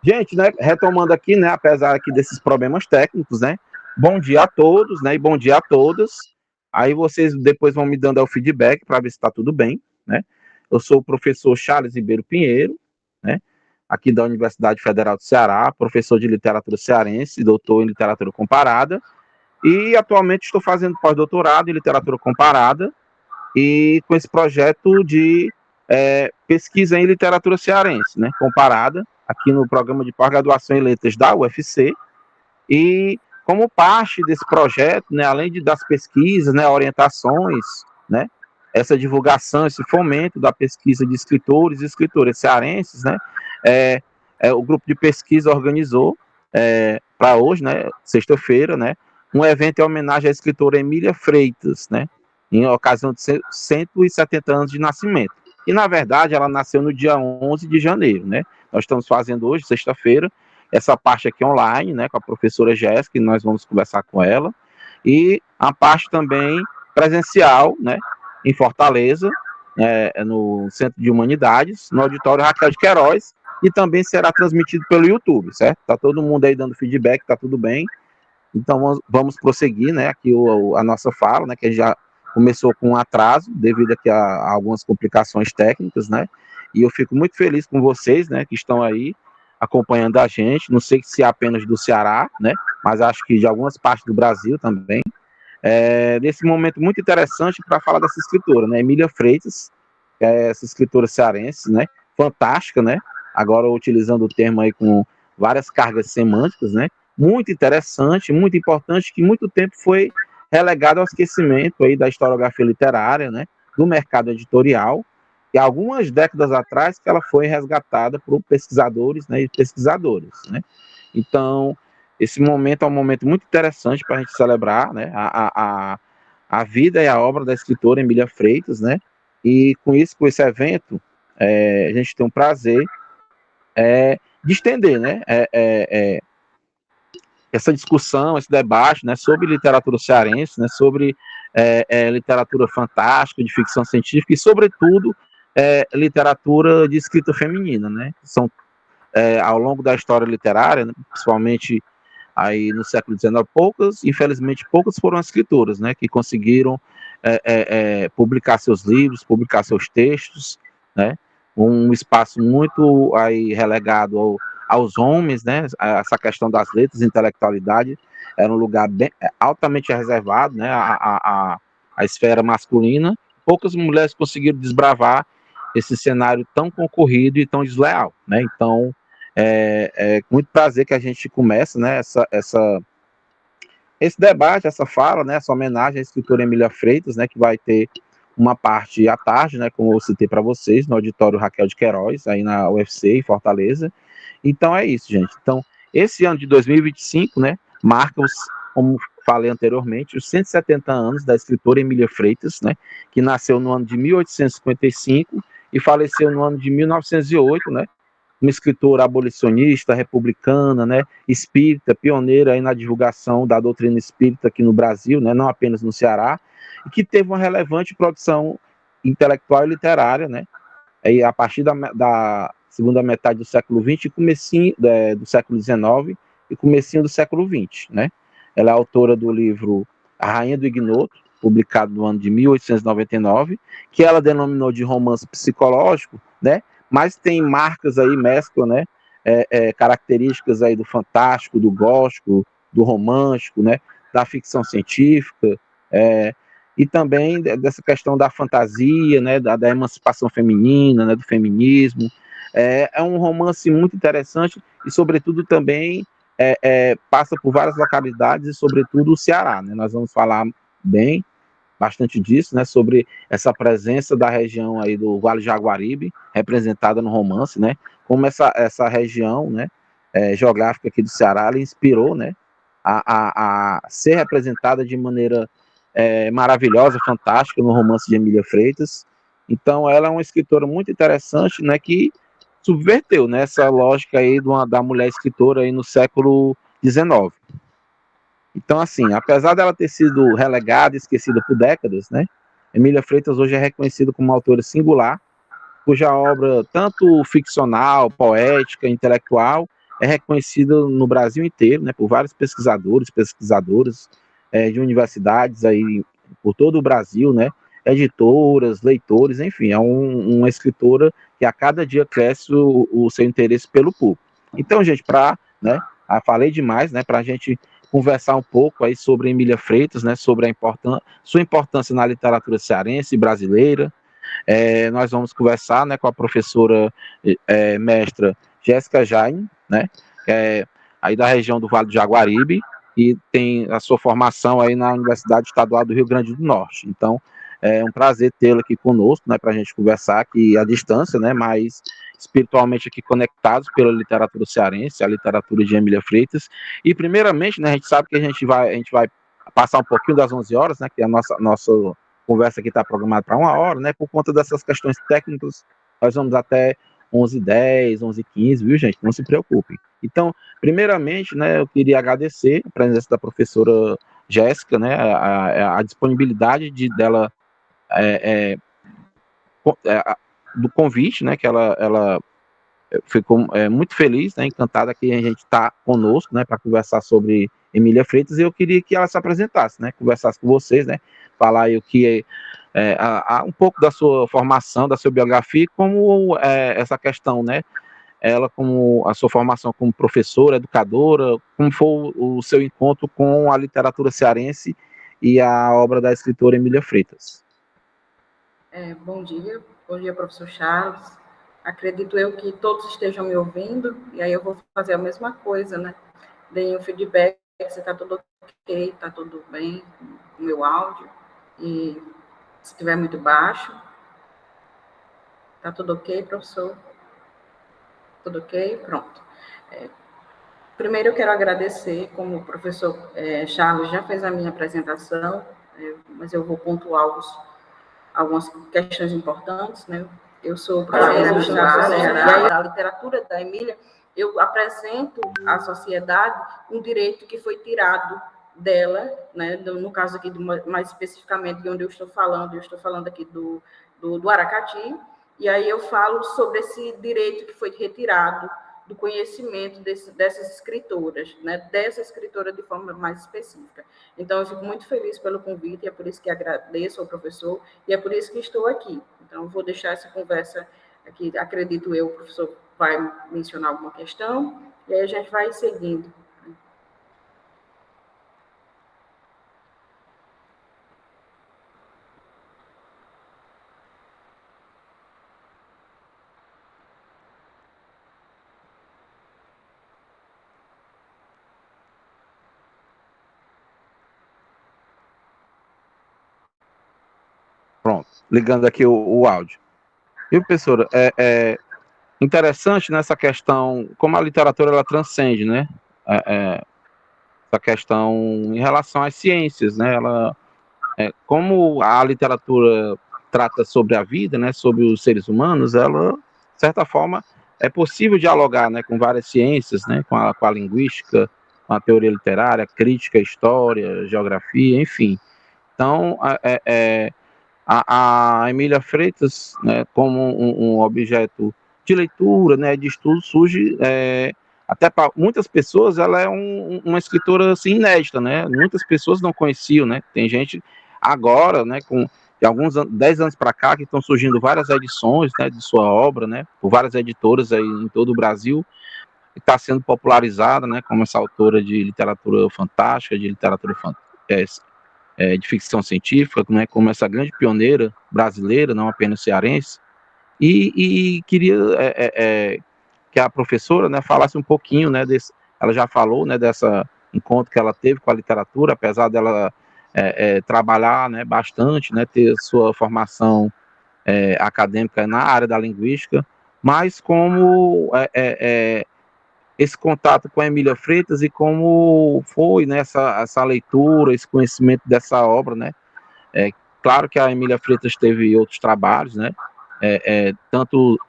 Gente, né, retomando aqui, né, apesar aqui desses problemas técnicos, né, bom dia a todos, né, e bom dia a todas. Aí vocês depois vão me dando o feedback para ver se está tudo bem, né. Eu sou o professor Charles Ribeiro Pinheiro, né, aqui da Universidade Federal do Ceará, professor de literatura cearense, doutor em literatura comparada, e atualmente estou fazendo pós-doutorado em literatura comparada e com esse projeto de pesquisa em literatura cearense, né, comparada, aqui no programa de pós-graduação em letras da UFC, e como parte desse projeto, né, além das pesquisas, né, orientações, né, essa divulgação, esse fomento da pesquisa de escritores e escritoras cearenses, né, o grupo de pesquisa organizou para hoje, né, sexta-feira, né, um evento em homenagem à escritora Emília Freitas, né, em ocasião de 170 anos de nascimento. E, na verdade, ela nasceu no dia 11 de janeiro, né? Nós estamos fazendo hoje, sexta-feira, essa parte aqui online, né, com a professora Jéssica, que nós vamos conversar com ela, e a parte também presencial, né, em Fortaleza, no Centro de Humanidades, no auditório Raquel de Queiroz, e também será transmitido pelo YouTube, certo? Tá todo mundo aí dando feedback, tá tudo bem. Então vamos prosseguir, né, aqui a nossa fala, né, que já começou com um atraso devido aqui a algumas complicações técnicas, né? E eu fico muito feliz com vocês, né, que estão aí acompanhando a gente. Não sei se é apenas do Ceará, né? Mas acho que de algumas partes do Brasil também. Nesse momento muito interessante para falar dessa escritora, né? Emília Freitas, essa escritora cearense, né? Fantástica, né? Agora utilizando o termo aí com várias cargas semânticas, né? Muito interessante, muito importante, que muito tempo foi relegado ao esquecimento aí da historiografia literária, né? Do mercado editorial, e algumas décadas atrás que ela foi resgatada por pesquisadores, né? E pesquisadoras, né? Então, esse momento é um momento muito interessante para a gente celebrar, né? A vida e a obra da escritora Emília Freitas, né? E com isso, com esse evento, a gente tem um prazer de estender, né, essa discussão, esse debate, né, sobre literatura cearense, né, sobre literatura fantástica, de ficção científica e, sobretudo, literatura de escrita feminina, né, que são, ao longo da história literária, né, principalmente aí no século XIX, infelizmente, poucas foram as escritoras, né, que conseguiram publicar seus livros, publicar seus textos, né, um espaço muito aí relegado aos homens, né, essa questão das letras, intelectualidade, era um lugar altamente reservado, né, a esfera masculina. Poucas mulheres conseguiram desbravar esse cenário tão concorrido e tão desleal, né, então com muito prazer que a gente começa, né, esse debate, essa fala, né, essa homenagem à escritora Emília Freitas, né, que vai ter uma parte à tarde, né, como eu citei para vocês, no auditório Raquel de Queiroz, aí na UFC, em Fortaleza. Então é isso, gente. Então, esse ano de 2025, né, marca como falei anteriormente, os 170 anos da escritora Emília Freitas, né, que nasceu no ano de 1855 e faleceu no ano de 1908, né, uma escritora abolicionista, republicana, né, espírita, pioneira aí na divulgação da doutrina espírita aqui no Brasil, né, não apenas no Ceará, e que teve uma relevante produção intelectual e literária, né, aí a partir da segunda metade do século XX, comecinho do século XIX e comecinho do século XX, né. Ela é autora do livro A Rainha do Ignoto, publicado no ano de 1899, que ela denominou de romance psicológico, né, mas tem marcas aí, mescla, né, características aí do fantástico, do gótico, do romântico, né, da ficção científica, e também dessa questão da fantasia, né, da emancipação feminina, né, do feminismo. É um romance muito interessante e, sobretudo, também passa por várias localidades e, sobretudo, o Ceará, né? Nós vamos falar bastante disso, né, sobre essa presença da região aí do Vale Jaguaribe, representada no romance, né, como essa região, né, geográfica aqui do Ceará, ela inspirou, né, a ser representada de maneira maravilhosa, fantástica no romance de Emília Freitas. Então, ela é uma escritora muito interessante, né, que subverteu, né, essa lógica aí da mulher escritora aí no século XIX. Então, assim, apesar dela ter sido relegada e esquecida por décadas, né, Emília Freitas hoje é reconhecida como uma autora singular, cuja obra, tanto ficcional, poética, intelectual, é reconhecida no Brasil inteiro, né, por vários pesquisadores, pesquisadoras de universidades aí por todo o Brasil, né, editoras, leitores, enfim, é uma escritora que a cada dia cresce o seu interesse pelo público. Então, gente, né, falei demais, né, para a gente conversar um pouco aí sobre Emília Freitas, né, sobre sua importância na literatura cearense e brasileira. Nós vamos conversar, né, com a professora mestra Jéssica Jaime, né, aí da região do Vale do Jaguaribe, e tem a sua formação aí na Universidade Estadual do Rio Grande do Norte. Então, é um prazer tê-la aqui conosco, né, para a gente conversar aqui à distância, né, mas espiritualmente aqui conectados pela literatura cearense, a literatura de Emília Freitas. E primeiramente, né, a gente sabe que a gente vai passar um pouquinho das 11 horas, né, que é a nossa conversa aqui está programada para 1 hora, né, por conta dessas questões técnicas, nós vamos até 11h10, 11h15, viu, gente? Não se preocupe. Então, primeiramente, né, eu queria agradecer a presença da professora Jéssica, né, a disponibilidade dela do convite, né, que ela ficou muito feliz, né, encantada que a gente está conosco, né, para conversar sobre Emília Freitas, e eu queria que ela se apresentasse, né, conversasse com vocês, né, falar aí o que um pouco da sua formação, da sua biografia, como essa questão, né, ela como a sua formação como professora, educadora, como foi o seu encontro com a literatura cearense e a obra da escritora Emília Freitas. Bom dia, professor Charles. Acredito eu que todos estejam me ouvindo, e aí eu vou fazer a mesma coisa, né? Deem um feedback se está tudo ok, está tudo bem com o meu áudio, e se estiver muito baixo. Está tudo ok, professor? Tudo ok? Pronto. Primeiro eu quero agradecer, como o professor Charles já fez a minha apresentação, mas eu vou pontuar algumas questões importantes, né? Eu sou professora do Estado do Ceará, e a literatura da Emília, eu apresento à sociedade um direito que foi tirado dela, né? No caso aqui, mais especificamente de onde eu estou falando aqui do Aracati, e aí eu falo sobre esse direito que foi retirado do conhecimento dessas escritoras, né? Dessa escritora de forma mais específica. Então, eu fico muito feliz pelo convite, e é por isso que agradeço ao professor, e é por isso que estou aqui. Então, eu vou deixar essa conversa aqui, acredito eu, o professor vai mencionar alguma questão, e aí a gente vai seguindo. Pronto, ligando aqui o áudio. E, professora, interessante nessa questão, como a literatura ela transcende, né? Essa questão em relação às ciências, né? Como a literatura trata sobre a vida, né? Sobre os seres humanos, ela, de certa forma, é possível dialogar, né? Com várias ciências, né? Com a linguística, com a teoria literária, crítica, história, geografia, enfim. Então, a Emília Freitas, né, como um objeto de leitura, né, de estudo, surge até para muitas pessoas, ela é uma escritora assim, inédita, né? Muitas pessoas não conheciam, né? Tem gente agora, né, de alguns 10 anos para cá, que estão surgindo várias edições, né, de sua obra, né, por várias editoras aí em todo o Brasil, e está sendo popularizada, né, como essa autora de literatura fantástica, de literatura de ficção científica, né, como essa grande pioneira brasileira, não apenas cearense, e queria que a professora, né, falasse um pouquinho, né, ela já falou, né, dessa encontro que ela teve com a literatura, apesar dela trabalhar, né, bastante, né, ter sua formação acadêmica na área da linguística, mas como esse contato com a Emília Freitas e como foi, né, essa leitura, esse conhecimento dessa obra, né? Claro que a Emília Freitas teve outros trabalhos, né? Tanto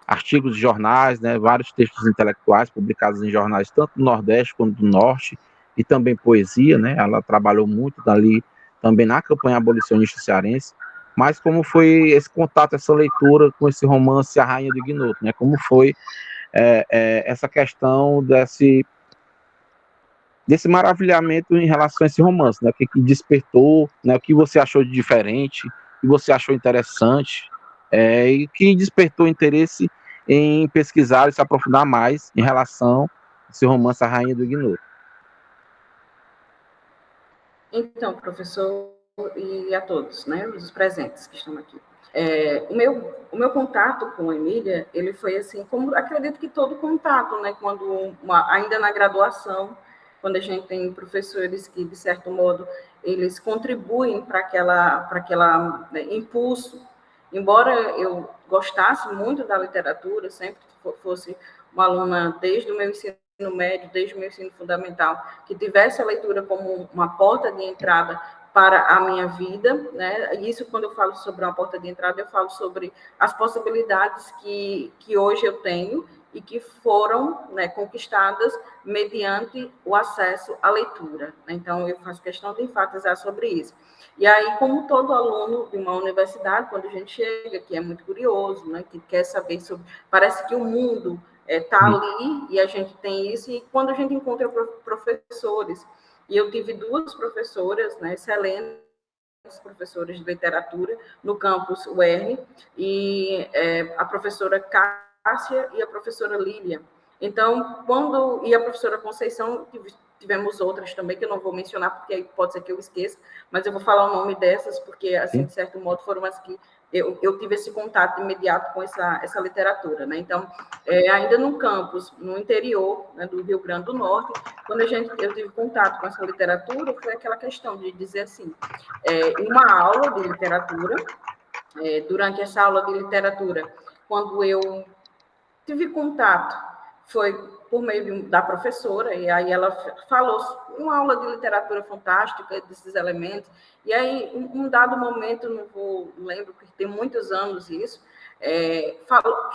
artigos de jornais, né? Vários textos intelectuais publicados em jornais tanto do Nordeste quanto do Norte, e também poesia, né? Ela trabalhou muito ali também na campanha abolicionista cearense. Mas como foi esse contato, essa leitura com esse romance A Rainha do Ignoto, né? Como foi essa questão desse maravilhamento em relação a esse romance, né? O que despertou, né? O que você achou de diferente, o que você achou interessante, e o que despertou interesse em pesquisar e se aprofundar mais em relação a esse romance A Rainha do Ignoro. Então, professor, e a todos, né, os presentes que estão aqui. O meu contato com a Emília, ele foi assim, como acredito que todo contato, né, ainda na graduação, quando a gente tem professores que, de certo modo, eles contribuem para aquela né, impulso. Embora eu gostasse muito da literatura, sempre fosse uma aluna desde o meu ensino médio, desde o meu ensino fundamental, que tivesse a leitura como uma porta de entrada para a minha vida, né? Isso, quando eu falo sobre uma porta de entrada, eu falo sobre as possibilidades que hoje eu tenho e que foram, né, conquistadas mediante o acesso à leitura. Então, eu faço questão de enfatizar sobre isso. E aí, como todo aluno de uma universidade, quando a gente chega, que é muito curioso, né, que quer saber sobre... Parece que o mundo está ali e a gente tem isso, e quando a gente encontra professores, e eu tive duas professoras, né, excelentes professoras de literatura no campus UERN, e a professora Cássia e a professora Lília. Então, e a professora Conceição, tivemos outras também, que eu não vou mencionar, porque aí pode ser que eu esqueça, mas eu vou falar o nome dessas, porque, assim, de certo modo, foram as que eu tive esse contato imediato com essa literatura, né? Então, ainda no campus, no interior, né, do Rio Grande do Norte, quando eu tive contato com essa literatura, foi aquela questão de dizer assim, uma aula de literatura, durante essa aula de literatura, quando eu tive contato, foi por meio da professora, e aí ela falou uma aula de literatura fantástica, desses elementos, e aí, um dado momento, não lembro, porque tem muitos anos isso,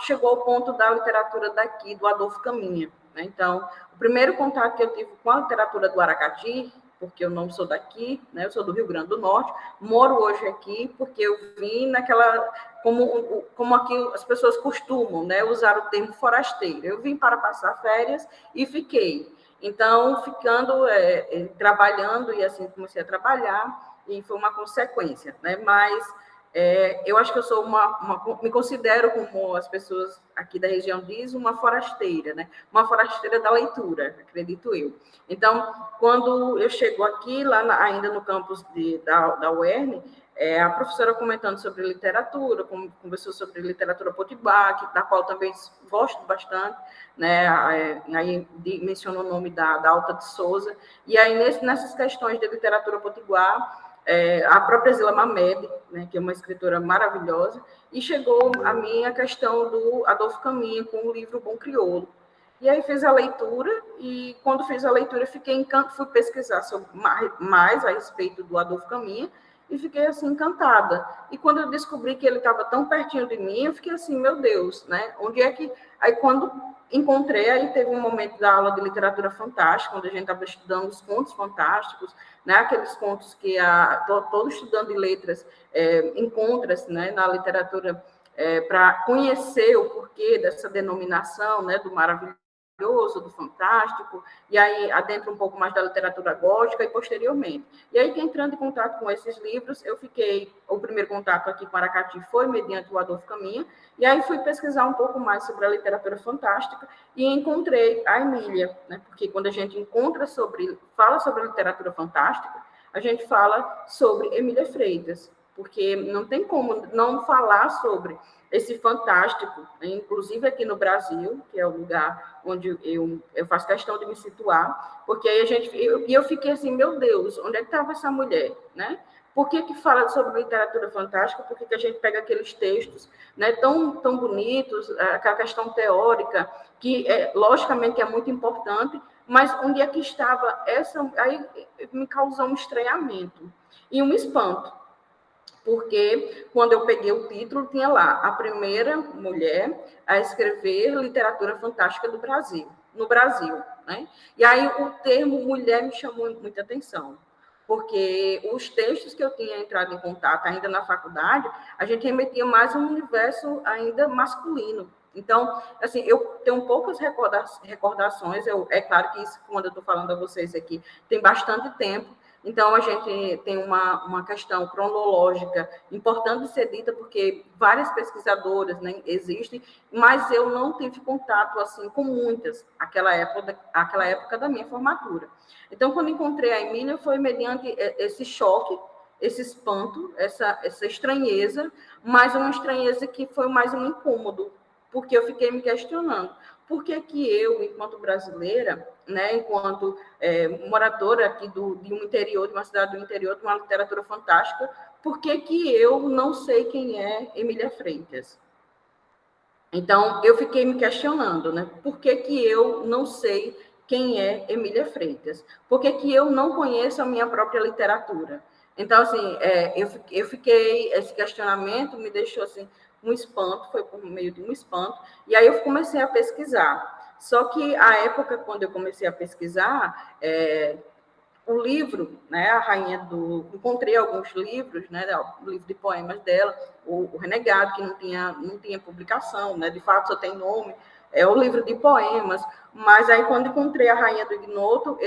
chegou ao ponto da literatura daqui, do Adolfo Caminha, né? Então, o primeiro contato que eu tive com a literatura do Aracati, porque eu não sou daqui, né? Eu sou do Rio Grande do Norte, moro hoje aqui porque eu vim como aqui as pessoas costumam, né, usar o termo forasteiro. Eu vim para passar férias e fiquei. Então, trabalhando, e assim comecei a trabalhar, e foi uma consequência, né? Mas eu acho que eu sou me considero, como as pessoas aqui da região dizem, uma forasteira, né? Uma forasteira da leitura, acredito eu. Então, quando eu chego aqui, ainda no campus da UERN, a professora comentando sobre literatura, conversou sobre literatura potibá, da qual também gosto bastante, né? Aí mencionou o nome da Alta de Souza, e aí nessas questões de literatura potiguar, a própria Zila Mamed, né, que é uma escritora maravilhosa, e chegou a mim a questão do Adolfo Caminha com o livro Bom Crioulo. E aí fiz a leitura, e quando fiz a leitura, fui pesquisar mais a respeito do Adolfo Caminha, e fiquei assim encantada. E quando eu descobri que ele estava tão pertinho de mim, eu fiquei assim, meu Deus, né? Onde é que... Aí quando encontrei, aí teve um momento da aula de literatura fantástica, onde a gente estava estudando os contos fantásticos, né? Aqueles contos que todo estudante de letras encontra-se, né, na literatura, para conhecer o porquê dessa denominação, né, do maravilhoso, do fantástico, e aí adentra um pouco mais da literatura gótica e posteriormente. E aí, entrando em contato com esses livros, o primeiro contato aqui com Aracati foi mediante o Adolfo Caminha, e aí fui pesquisar um pouco mais sobre a literatura fantástica e encontrei a Emília, né? Porque quando a gente fala sobre literatura fantástica, a gente fala sobre Emília Freitas, porque não tem como não falar sobre esse fantástico, né? Inclusive aqui no Brasil, que é o lugar onde eu faço questão de me situar, porque aí eu fiquei assim, meu Deus, onde é que estava essa mulher, né? Por que fala sobre literatura fantástica? Por que a gente pega aqueles textos, né, tão bonitos, aquela questão teórica, que logicamente é muito importante, mas onde é que estava essa... Aí me causou um estranhamento e um espanto, porque quando eu peguei o título, tinha lá a primeira mulher a escrever literatura fantástica no Brasil, né? E aí o termo mulher me chamou muita atenção, porque os textos que eu tinha entrado em contato ainda na faculdade, a gente remetia mais a um universo ainda masculino, Então, assim, eu tenho poucas recordações, é claro que isso, quando eu estou falando a vocês aqui, tem bastante tempo, então a gente tem uma questão cronológica importante de ser dita, porque várias pesquisadoras, né, existem, mas eu não tive contato, assim, com muitas, aquela época da minha formatura. Então, quando encontrei a Emília, foi mediante esse choque, esse espanto, essa estranheza, mas uma estranheza que foi mais um incômodo, porque eu fiquei me questionando por que eu, enquanto brasileira, né, enquanto moradora aqui de um interior, de uma cidade do interior, de uma literatura fantástica, por que eu não sei quem é Emília Freitas? Então, eu fiquei me questionando, né? Por que eu não sei quem é Emília Freitas? Por que eu não conheço a minha própria literatura? Então, assim, eu fiquei, esse questionamento me deixou, assim, um espanto, foi por meio de um espanto, e aí eu comecei a pesquisar. Só que, a época, quando eu comecei a pesquisar, o livro, né, a rainha do... Encontrei alguns livros, né, o livro de poemas dela, o Renegado, que não tinha publicação, né, de fato só tem nome, é o livro de poemas, mas aí quando encontrei a Rainha do Ignoto,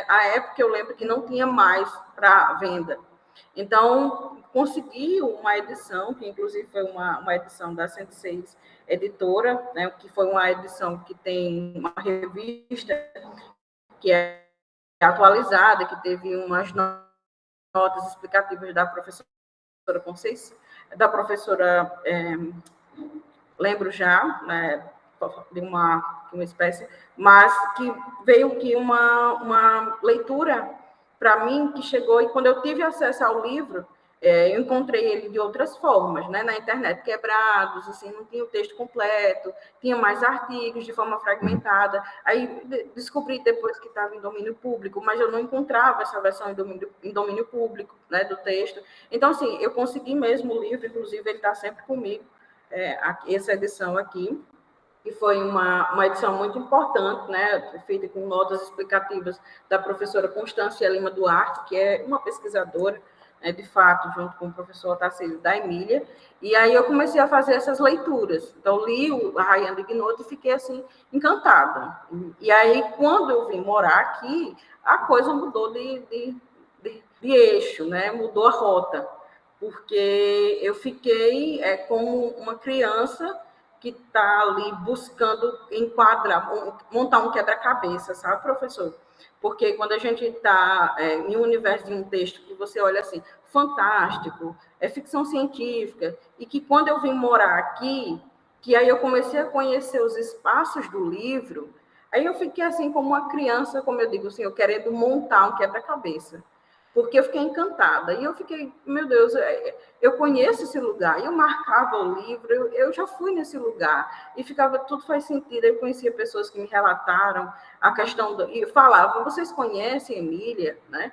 a época eu lembro que não tinha mais para venda. Então, consegui uma edição, que inclusive foi uma edição da 106 Editora, né, que foi uma edição que tem uma revista que é atualizada, que teve umas notas explicativas da professora Conceição, da professora, lembro já, né, de uma espécie, mas que veio aqui uma leitura para mim que chegou, e quando eu tive acesso ao livro, eu encontrei ele de outras formas, né, na internet, quebrados, assim, não tinha o texto completo, tinha mais artigos de forma fragmentada. Aí descobri depois que estava em domínio público, mas eu não encontrava essa versão em domínio público, né, do texto. Então, assim, eu consegui mesmo o livro, inclusive ele está sempre comigo, essa edição aqui, que foi uma edição muito importante, né, feita com notas explicativas da professora Constância Lima Duarte, que é uma pesquisadora, né, de fato, junto com o professor Otacílio da Emília, e aí eu comecei a fazer essas leituras. Então, li a Rainha do Ignoto e fiquei, assim, encantada. E aí, quando eu vim morar aqui, a coisa mudou de eixo, né, mudou a rota, porque eu fiquei como uma criança que está ali buscando enquadrar, montar um quebra-cabeça, sabe, professor? Porque quando a gente está em um universo de um texto que você olha assim, fantástico, é ficção científica, e que quando eu vim morar aqui, que aí eu comecei a conhecer os espaços do livro, aí eu fiquei assim como uma criança, como eu digo assim, eu querendo montar um quebra-cabeça, porque eu fiquei encantada. E eu fiquei, meu Deus, eu conheço esse lugar. Eu marcava o livro, eu já fui nesse lugar. E ficava, tudo faz sentido. Eu conhecia pessoas que me relataram a questão, e falavam, vocês conhecem Emília? Né?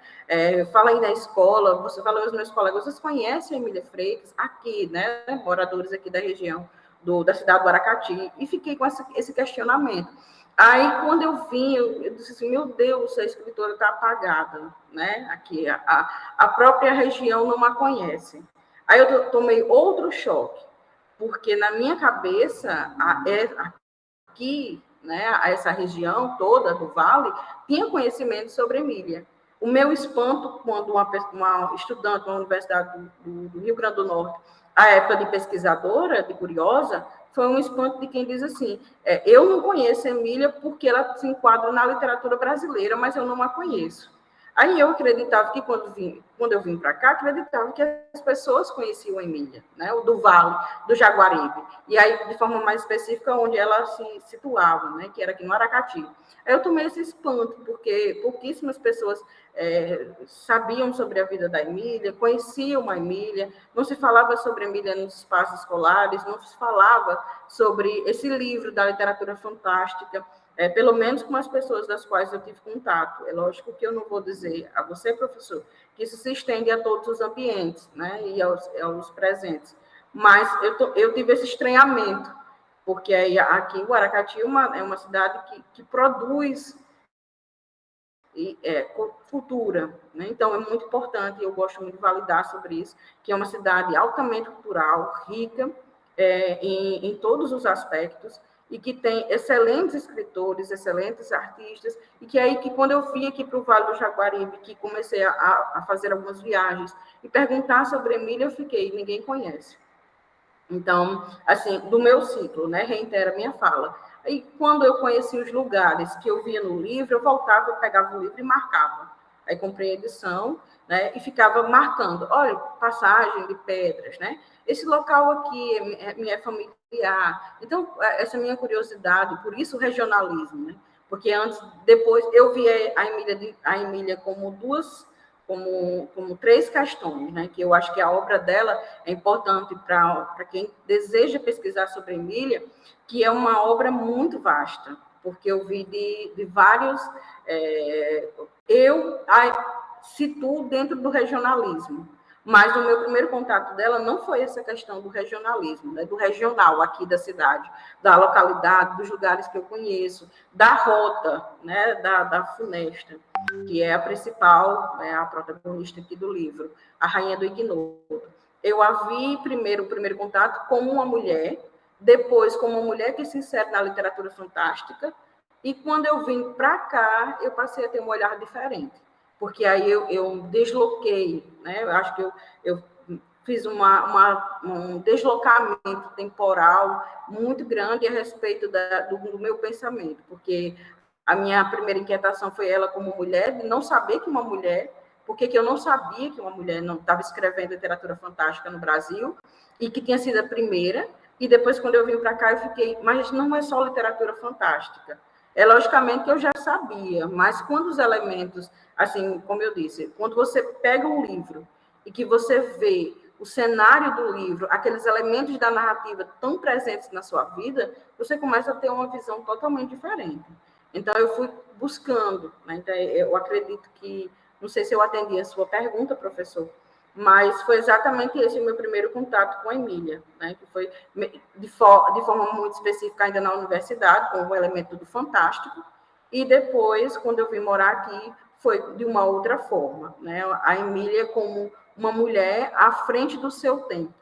Fala aí na escola, você fala aos meus colegas, vocês conhecem a Emília Freitas? Aqui, né? Moradores aqui da região da cidade do Aracati. E fiquei com esse questionamento. Aí, quando eu vim, eu disse assim, meu Deus, a escritora está apagada, né? Aqui, a própria região não a conhece. Aí eu tomei outro choque, porque na minha cabeça, aqui, né, essa região toda do Vale, tinha conhecimento sobre Emília. O meu espanto, quando uma estudante da Universidade do Rio Grande do Norte, à época de pesquisadora, de curiosa, foi um espanto de quem diz assim, eu não conheço a Emília porque ela se enquadra na literatura brasileira, mas eu não a conheço. Aí eu acreditava que, quando eu vim para cá, acreditava que as pessoas conheciam a Emília, né? O do Vale, do Jaguaribe. E aí, de forma mais específica, onde ela se situava, né? Que era aqui no Aracati. Aí eu tomei esse espanto, porque pouquíssimas pessoas sabiam sobre a vida da Emília, conheciam a Emília, não se falava sobre a Emília nos espaços escolares, não se falava sobre esse livro da literatura fantástica, pelo menos com as pessoas das quais eu tive contato. É lógico que eu não vou dizer a você, professor, que isso se estende a todos os ambientes, né, e aos presentes. Mas eu tive esse estranhamento, porque aqui o Aracati é uma cidade que produz cultura, né? Então é muito importante, eu gosto muito de validar sobre isso, que é uma cidade altamente cultural, rica em todos os aspectos, e que tem excelentes escritores, excelentes artistas, e que aí que quando eu vim aqui para o Vale do Jaguaribe, que comecei a fazer algumas viagens e perguntar sobre Emília, eu fiquei, ninguém conhece. Então, assim, do meu ciclo, né, reitera a minha fala. Aí, quando eu conheci os lugares que eu via no livro, eu voltava, eu pegava o livro e marcava. Aí comprei a edição, né, e ficava marcando, olha, passagem de pedras, né? Esse local aqui me é familiar. Então, essa minha curiosidade, por isso o regionalismo, né? Porque antes, depois, eu via a Emília como como três questões, né? Que eu acho que a obra dela é importante para quem deseja pesquisar sobre Emília, que é uma obra muito vasta, porque eu vi de vários. Eu a situo dentro do regionalismo, mas o meu primeiro contato dela não foi essa questão do regionalismo, né, do regional aqui da cidade, da localidade, dos lugares que eu conheço, da rota, né, da Funesta, que é a principal, né, a protagonista aqui do livro, a Rainha do Ignoto. Eu a vi primeiro, o primeiro contato como uma mulher, depois como uma mulher que se insere na literatura fantástica, e quando eu vim para cá, eu passei a ter um olhar diferente, porque aí eu desloquei, né? Eu acho que eu fiz um deslocamento temporal muito grande a respeito do meu pensamento, porque a minha primeira inquietação foi ela como mulher, de não saber que uma mulher, porque eu não sabia que uma mulher não estava escrevendo literatura fantástica no Brasil, e que tinha sido a primeira, e depois, quando eu vim para cá, eu fiquei, mas não é só literatura fantástica. É logicamente que eu já sabia, mas quando os elementos, assim, como eu disse, quando você pega um livro e que você vê o cenário do livro, aqueles elementos da narrativa tão presentes na sua vida, você começa a ter uma visão totalmente diferente. Então, eu fui buscando, né? Então, eu acredito que, não sei se eu atendi a sua pergunta, professor, mas foi exatamente esse o meu primeiro contato com a Emília, né? Que foi de forma muito específica ainda na universidade, com o elemento do fantástico, e depois, quando eu vim morar aqui, foi de uma outra forma, né? A Emília como uma mulher à frente do seu tempo,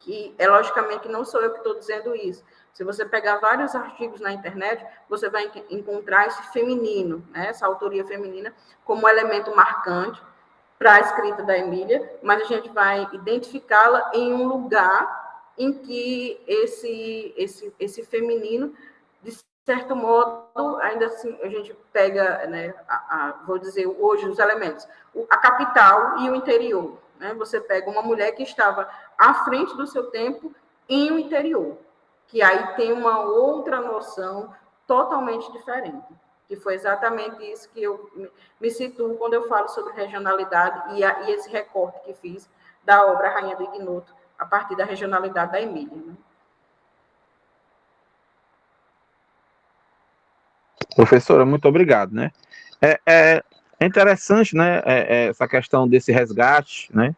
que é logicamente que não sou eu que estou dizendo isso. Se você pegar vários artigos na internet, você vai encontrar esse feminino, né? Essa autoria feminina como um elemento marcante para a escrita da Emília, mas a gente vai identificá-la em um lugar em que esse feminino, de certo modo, ainda assim, a gente pega, né, vou dizer hoje, os elementos, a capital e o interior. Né? Você pega uma mulher que estava à frente do seu tempo em um interior, que aí tem uma outra noção totalmente diferente, que foi exatamente isso que eu me situo quando eu falo sobre regionalidade e esse recorte que fiz da obra Rainha do Ignoto, a partir da regionalidade da Emília. Né? Professora, muito obrigado, né? É interessante, né, essa questão desse resgate, né,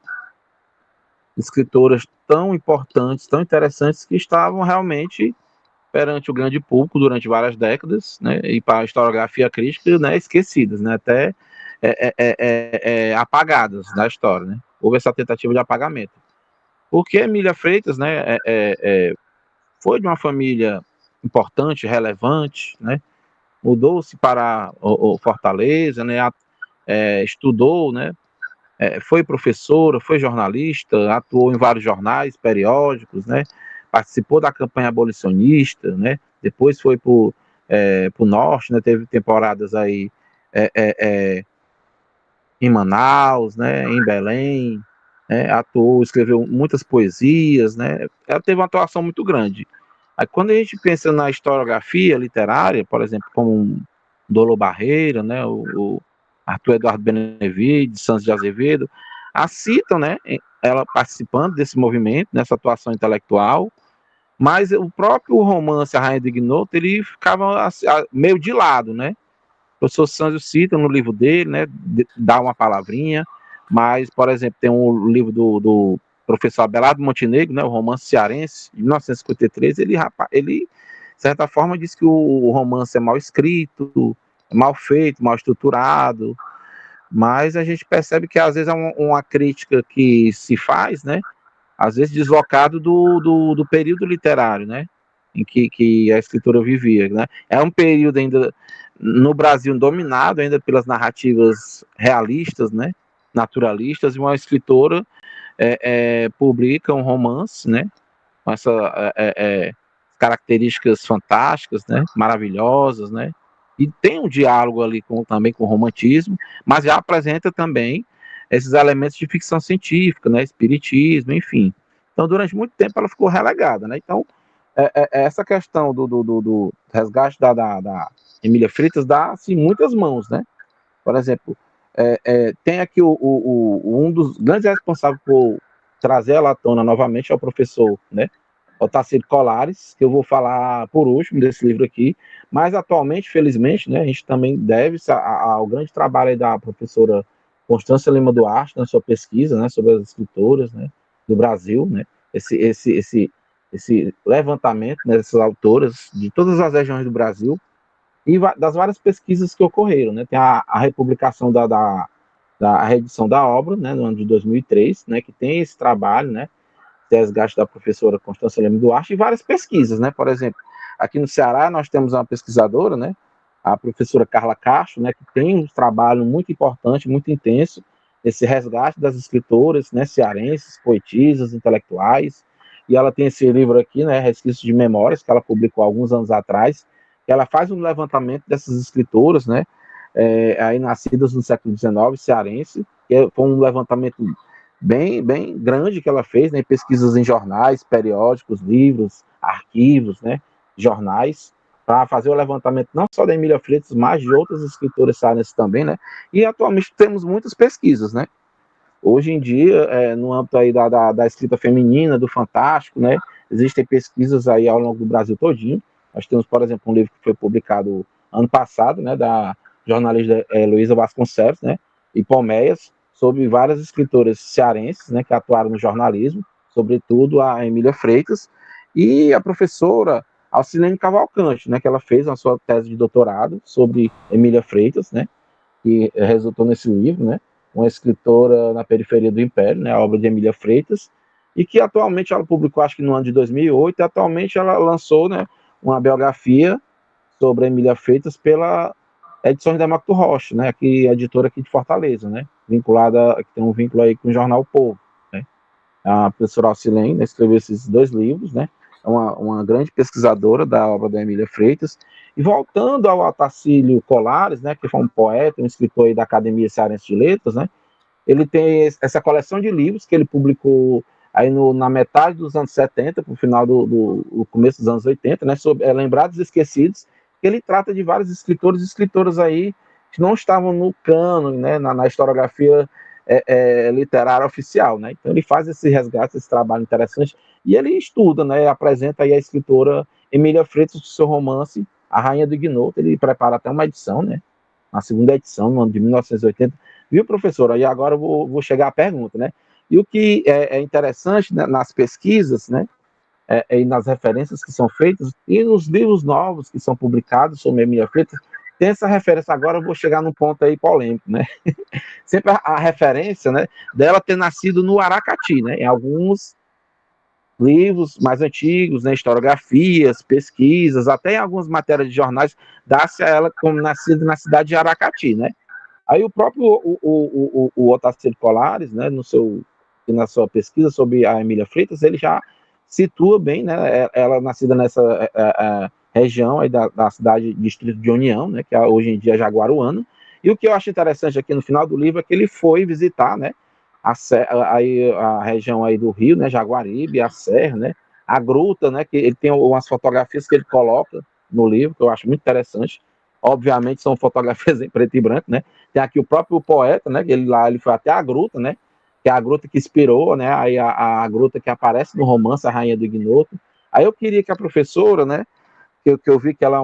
escritoras tão importantes, tão interessantes, que estavam realmente perante o grande público durante várias décadas, né, e para a historiografia crítica, né, esquecidas, né, até apagadas da história, né? Houve essa tentativa de apagamento. Porque Emília Freitas, né, foi de uma família importante, relevante, né, mudou-se para o Fortaleza, né, estudou, né, foi professora, foi jornalista, atuou em vários jornais, periódicos, né, participou da campanha abolicionista, né, depois foi para o norte, né, teve temporadas aí em Manaus, né, em Belém, né, atuou, escreveu muitas poesias, né, ela teve uma atuação muito grande. Aí, quando a gente pensa na historiografia literária, por exemplo, como Dolo Barreira, né, o Arthur Eduardo Benevides, Santos de Azevedo, a citam, né, ela participando desse movimento, nessa atuação intelectual, mas o próprio romance A Rainha de Ignoto, ele ficava meio de lado, né? O professor Santos cita no livro dele, né, dá uma palavrinha, mas, por exemplo, tem um livro do professor Abelardo Montenegro, né, o romance cearense, de 1953, ele, de certa forma, diz que o romance é mal escrito, mal feito, mal estruturado, mas a gente percebe que, às vezes, é uma crítica que se faz, né, às vezes deslocado do período literário, né, em que a escritora vivia, né? É um período ainda no Brasil dominado ainda pelas narrativas realistas, né? Naturalistas, e uma escritora publica um romance, né? Com essas características fantásticas, né? Maravilhosas, né? E tem um diálogo ali também com o romantismo, mas já apresenta também esses elementos de ficção científica, né? Espiritismo, enfim. Então, durante muito tempo ela ficou relegada, né? Então, essa questão do resgate da Emília Freitas dá assim, muitas mãos, né? Por exemplo, tem aqui um dos grandes responsáveis por trazer ela à tona novamente é o professor, né? Otacílio Colares, que eu vou falar por último desse livro aqui, mas atualmente, felizmente, né, a gente também deve ao grande trabalho aí da professora Constância Lima Duarte na sua pesquisa, né, sobre as escritoras, né, do Brasil, né, esse levantamento, né, dessas autoras de todas as regiões do Brasil e das várias pesquisas que ocorreram, né, tem a republicação da reedição da obra, né, no ano de 2003, né, que tem esse trabalho, né, resgate da professora Constância Leme Duarte e várias pesquisas, né? Por exemplo, aqui no Ceará nós temos uma pesquisadora, né? A professora Carla Castro, né? Que tem um trabalho muito importante, muito intenso, esse resgate das escritoras, né? Cearenses, poetisas, intelectuais. E ela tem esse livro aqui, né? Resquícios de Memórias, que ela publicou alguns anos atrás. Que ela faz um levantamento dessas escritoras, né? Aí nascidas no século XIX, cearense, que foi um levantamento bem grande que ela fez, né? Pesquisas em jornais, periódicos, livros, arquivos, né? Jornais, para fazer o levantamento não só da Emília Freitas, mas de outras escritoras cearenses também, né? E atualmente temos muitas pesquisas, né? Hoje em dia, no âmbito aí da escrita feminina, do fantástico, né? Existem pesquisas aí ao longo do Brasil todinho. Nós temos, por exemplo, um livro que foi publicado ano passado, né? Da jornalista Heloísa Vasconcelos, né? E Palmeias, sobre várias escritoras cearenses, né? Que atuaram no jornalismo, sobretudo a Emília Freitas, e a professora Alcilene Cavalcante, né? Que ela fez a sua tese de doutorado sobre Emília Freitas, né? Que resultou nesse livro, né? Uma escritora na periferia do Império, né? A obra de Emília Freitas, e que atualmente ela publicou, acho que no ano de 2008, e atualmente ela lançou, né? Uma biografia sobre a Emília Freitas pela Edições da Mato Rocha, né? Que é editora aqui de Fortaleza, né? Vinculada, que tem um vínculo aí com o jornal o Povo, né? A professora Alcilene, né, escreveu esses dois livros, né? É uma grande pesquisadora da obra da Emília Freitas. E voltando ao Otacílio Colares, né, que foi um poeta, um escritor aí da Academia Cearense de Letras, né, ele tem essa coleção de livros que ele publicou aí na metade dos anos 70, para o final do começo dos anos 80, né, sobre Lembrados e Esquecidos, que ele trata de vários escritores e escritoras aí que não estavam no cânone, né, na historiografia literária oficial, né? Então ele faz esse resgate, esse trabalho interessante, e ele estuda, né? Apresenta aí a escritora Emília Freitas, o seu romance A Rainha do Ignoto. Ele prepara até uma edição, né? Na segunda edição, no ano de 1980. Viu, professora? E agora eu vou chegar à pergunta, né? E o que é interessante, né, nas pesquisas, né? E nas referências que são feitas, e nos livros novos que são publicados sobre Emília Freitas, tem essa referência. Agora eu vou chegar num ponto aí polêmico, né? Sempre a referência, né, dela ter nascido no Aracati, né, em alguns livros mais antigos, né, historiografias, pesquisas, até em algumas matérias de jornais, dá-se a ela como nascida na cidade de Aracati, né. Aí o próprio o Otacílio Colares, né, na sua pesquisa sobre a Emília Freitas, ele já situa bem, né, ela nascida nessa região aí da cidade, distrito de União, né, que hoje em dia é Jaguaruana. E o que eu acho interessante aqui no final do livro é que ele foi visitar, né, a região aí do Rio, né, Jaguaribe, a Serra, né, a Gruta, né, que ele tem umas fotografias que ele coloca no livro, que eu acho muito interessante. Obviamente são fotografias em preto e branco, né. Tem aqui o próprio poeta, né, que ele foi até a Gruta, né, que é a gruta que inspirou, né, aí a gruta que aparece no romance A Rainha do Ignoto. Aí eu queria que a professora, né, que eu vi que ela,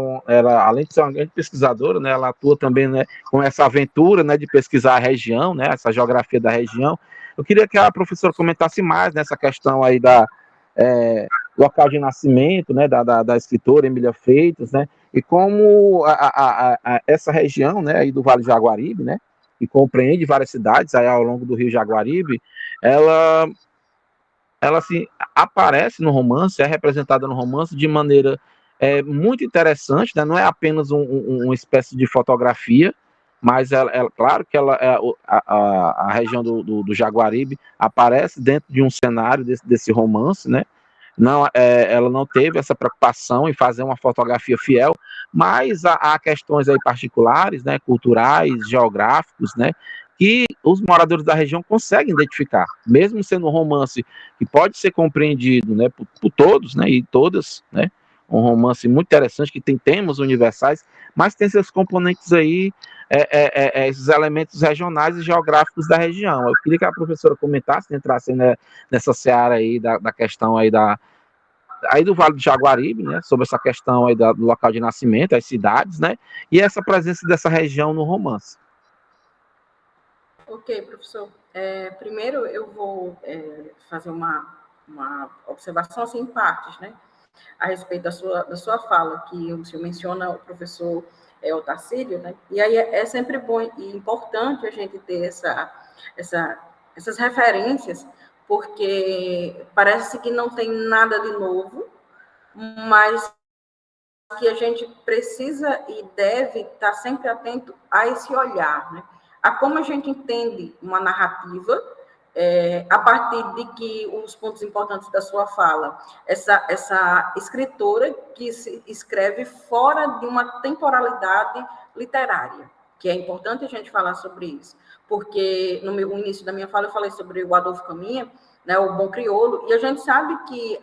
além de ser uma grande pesquisadora, né, ela atua também, né, com essa aventura, né, de pesquisar a região, né, essa geografia da região. Eu queria que a professora comentasse mais nessa questão aí da local de nascimento, né, da escritora Emília Freitas, né, e como essa região, né, aí do Vale do Jaguaribe, né, que compreende várias cidades aí ao longo do Rio Jaguaribe, ela ela assim, aparece no romance, é representada no romance de maneira muito interessante, né? Não é apenas uma espécie de fotografia, mas claro que a região do Jaguaribe aparece dentro de um cenário desse romance, né? Não, ela não teve essa preocupação em fazer uma fotografia fiel, mas há questões aí particulares, né, culturais, geográficos, né, que os moradores da região conseguem identificar, mesmo sendo um romance que pode ser compreendido, né, por todos, né, e todas, né, um romance muito interessante que tem temas universais, mas tem seus componentes aí, esses elementos regionais e geográficos da região. Eu queria que a professora comentasse, entrasse, né, nessa seara aí da questão aí do Vale do Jaguaribe, né, sobre essa questão aí do local de nascimento, as cidades, né, e essa presença dessa região no romance. Ok, professor. Primeiro eu vou fazer uma observação assim, em partes, né, a respeito da sua fala, que o senhor menciona o professor Otacílio, né, e aí é sempre bom e importante a gente ter essas referências, porque parece que não tem nada de novo, mas que a gente precisa e deve estar sempre atento a esse olhar, né? A como a gente entende uma narrativa, a partir de que os pontos importantes da sua fala, essa escritora que se escreve fora de uma temporalidade literária, que é importante a gente falar sobre isso, porque no início da minha fala eu falei sobre o Adolfo Caminha, né, o Bom Crioulo, e a gente sabe que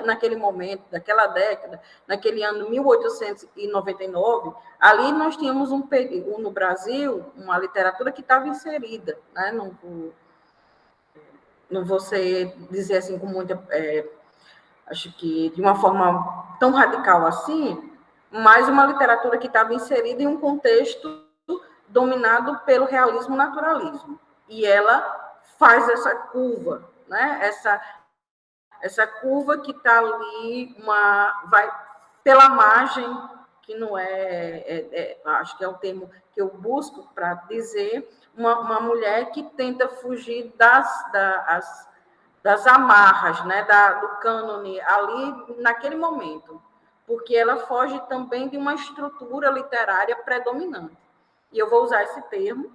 naquele momento, naquela década, naquele ano 1899, ali nós tínhamos no Brasil uma literatura que estava inserida, né, não vou dizer assim com muita, acho que de uma forma tão radical assim, mas uma literatura que estava inserida em um contexto dominado pelo realismo naturalismo. E ela faz essa curva, né? Essa curva que está ali, vai pela margem, que não acho que é o termo que eu busco para dizer, uma mulher que tenta fugir das amarras, né, do cânone ali naquele momento, porque ela foge também de uma estrutura literária predominante. E eu vou usar esse termo,